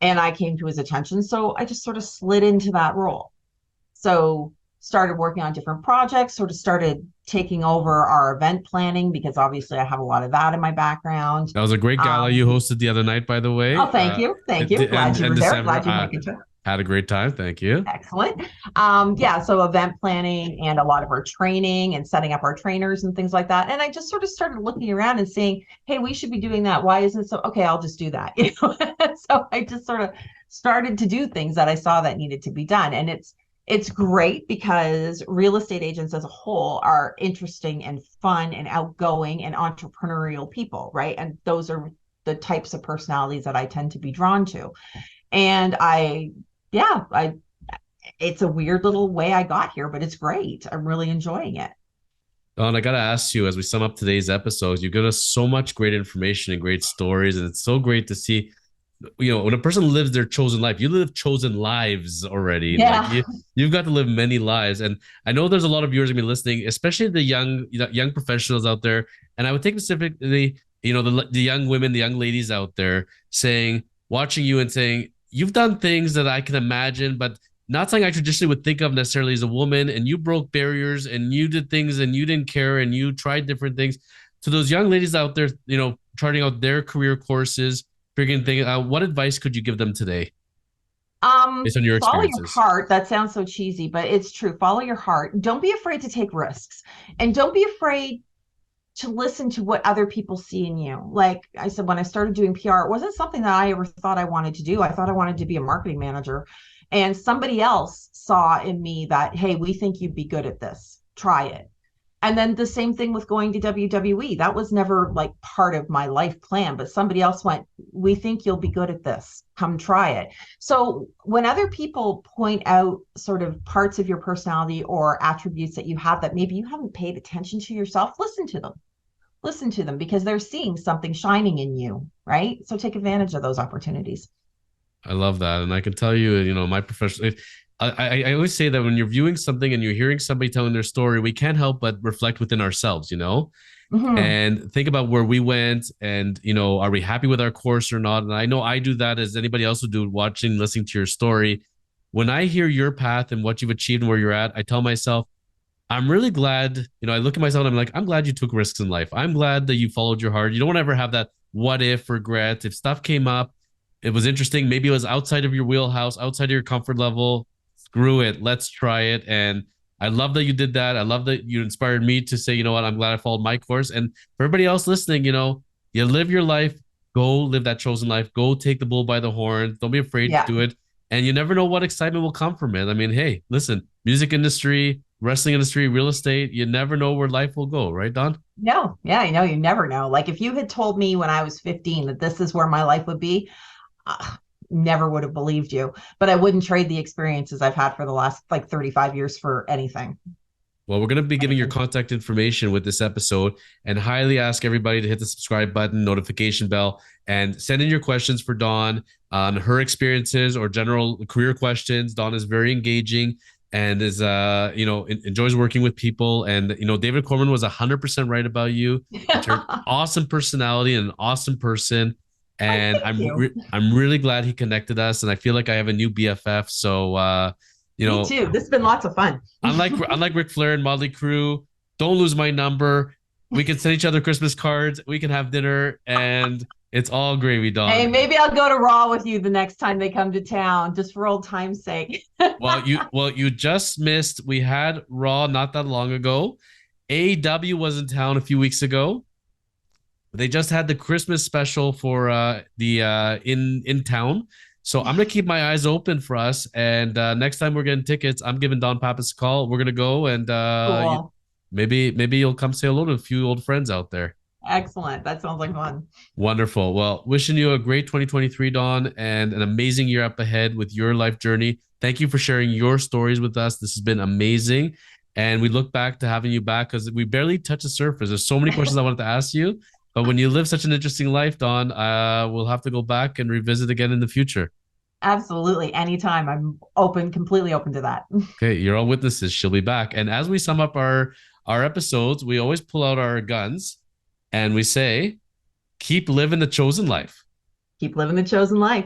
[SPEAKER 2] And I came to his attention. So I just sort of slid into that role. So started working on different projects, sort of started taking over our event planning because obviously I have a lot of that in my background.
[SPEAKER 1] That was a great gala you hosted the other night, by the way.
[SPEAKER 2] Oh, thank you. Thank you. Glad you
[SPEAKER 1] In
[SPEAKER 2] were there.
[SPEAKER 1] December.
[SPEAKER 2] Glad you make it to.
[SPEAKER 1] Had a great time. Thank you.
[SPEAKER 2] Excellent. Yeah, so event planning and a lot of our training and setting up our trainers and things like that. And I just sort of started looking around and saying, hey, we should be doing that. Why isn't it so? Okay, I'll just do that. So I just sort of started to do things that I saw that needed to be done. And it's great because real estate agents as a whole are interesting and fun and outgoing and entrepreneurial people, right? And those are the types of personalities that I tend to be drawn to. And I it's a weird little way I got here, but it's great. I'm really enjoying it.
[SPEAKER 1] Don, I gotta ask you, as we sum up today's episodes, you give us so much great information and great stories, and it's so great to see, when a person lives their chosen life, you live chosen lives already.
[SPEAKER 2] Yeah.
[SPEAKER 1] Like you've got to live many lives. And I know there's a lot of viewers gonna be listening, especially the young professionals out there. And I would take specifically, the young women, the young ladies out there watching you and saying, you've done things that I can imagine, but not something I traditionally would think of necessarily as a woman. And you broke barriers and you did things and you didn't care and you tried different things. To those young ladies out there, charting out their career courses, figuring things out, what advice could you give them today? Based on your
[SPEAKER 2] Follow
[SPEAKER 1] experiences.
[SPEAKER 2] your heart. That sounds so cheesy, but it's true. Follow your heart. Don't be afraid to take risks, and don't be afraid to listen to what other people see in you. Like I said, when I started doing PR, it wasn't something that I ever thought I wanted to do. I thought I wanted to be a marketing manager. And somebody else saw in me that, hey, we think you'd be good at this. Try it. And then the same thing with going to WWE. That was never like part of my life plan, but somebody else went, we think you'll be good at this. Come try it. So when other people point out sort of parts of your personality or attributes that you have that maybe you haven't paid attention to yourself, listen to them. Listen to them because they're seeing something shining in you, right? So take advantage of those opportunities.
[SPEAKER 1] I love that. And I can tell you, my professional, I always say that when you're viewing something and you're hearing somebody telling their story, we can't help but reflect within ourselves,
[SPEAKER 2] Mm-hmm.
[SPEAKER 1] and think about where we went and, are we happy with our course or not? And I know I do that as anybody else would do, watching, listening to your story. When I hear your path and what you've achieved and where you're at, I tell myself, I'm really glad, I look at myself and I'm like, I'm glad you took risks in life. I'm glad that you followed your heart. You don't want to ever have that what if regret. If stuff came up, it was interesting. Maybe it was outside of your wheelhouse, outside of your comfort level. Screw it. Let's try it. And I love that you did that. I love that you inspired me to say, you know what, I'm glad I followed my course. And for everybody else listening, you live your life, go live that chosen life, go take the bull by the horn. Don't be afraid to do it. And you never know what excitement will come from it. I mean, hey, listen, music industry, wrestling industry, real estate, you never know where life will go, right, Don?
[SPEAKER 2] No, yeah, I know, you never know. Like if you had told me when I was 15 that this is where my life would be, never would have believed you. But I wouldn't trade the experiences I've had for the last like 35 years for anything.
[SPEAKER 1] Well, we're going to be giving your contact information with this episode and highly ask everybody to hit the subscribe button, notification bell, and send in your questions for Dawn on her experiences or general career questions. Dawn is very engaging and is, enjoys working with people. And, David Korman was 100% right about you. You're an awesome personality and an awesome person. And I'm really glad he connected us. And I feel like I have a new BFF. So,
[SPEAKER 2] me too. This has been lots of fun.
[SPEAKER 1] unlike Ric Flair and Motley Crue, don't lose my number. We can send each other Christmas cards. We can have dinner, and it's all gravy, Dawn.
[SPEAKER 2] Hey, maybe I'll go to Raw with you the next time they come to town, just for old time's sake.
[SPEAKER 1] you just missed. We had Raw not that long ago. AEW was in town a few weeks ago. They just had the Christmas special for the in town. So I'm going to keep my eyes open for us. And next time we're getting tickets, I'm giving Don Pappas a call. We're going to go and
[SPEAKER 2] cool.
[SPEAKER 1] maybe you'll come say hello to a few old friends out there.
[SPEAKER 2] Excellent. That sounds like fun.
[SPEAKER 1] Wonderful. Well, wishing you a great 2023, Don, and an amazing year up ahead with your life journey. Thank you for sharing your stories with us. This has been amazing. And we look back to having you back because we barely touched the surface. There's so many questions I wanted to ask you. But when you live such an interesting life, Dawn, we'll have to go back and revisit again in the future.
[SPEAKER 2] Absolutely. Anytime. I'm completely open to that.
[SPEAKER 1] Okay. You're all witnesses. She'll be back. And as we sum up our episodes, we always pull out our guns and we say, keep living the chosen life.
[SPEAKER 2] Keep living the chosen life.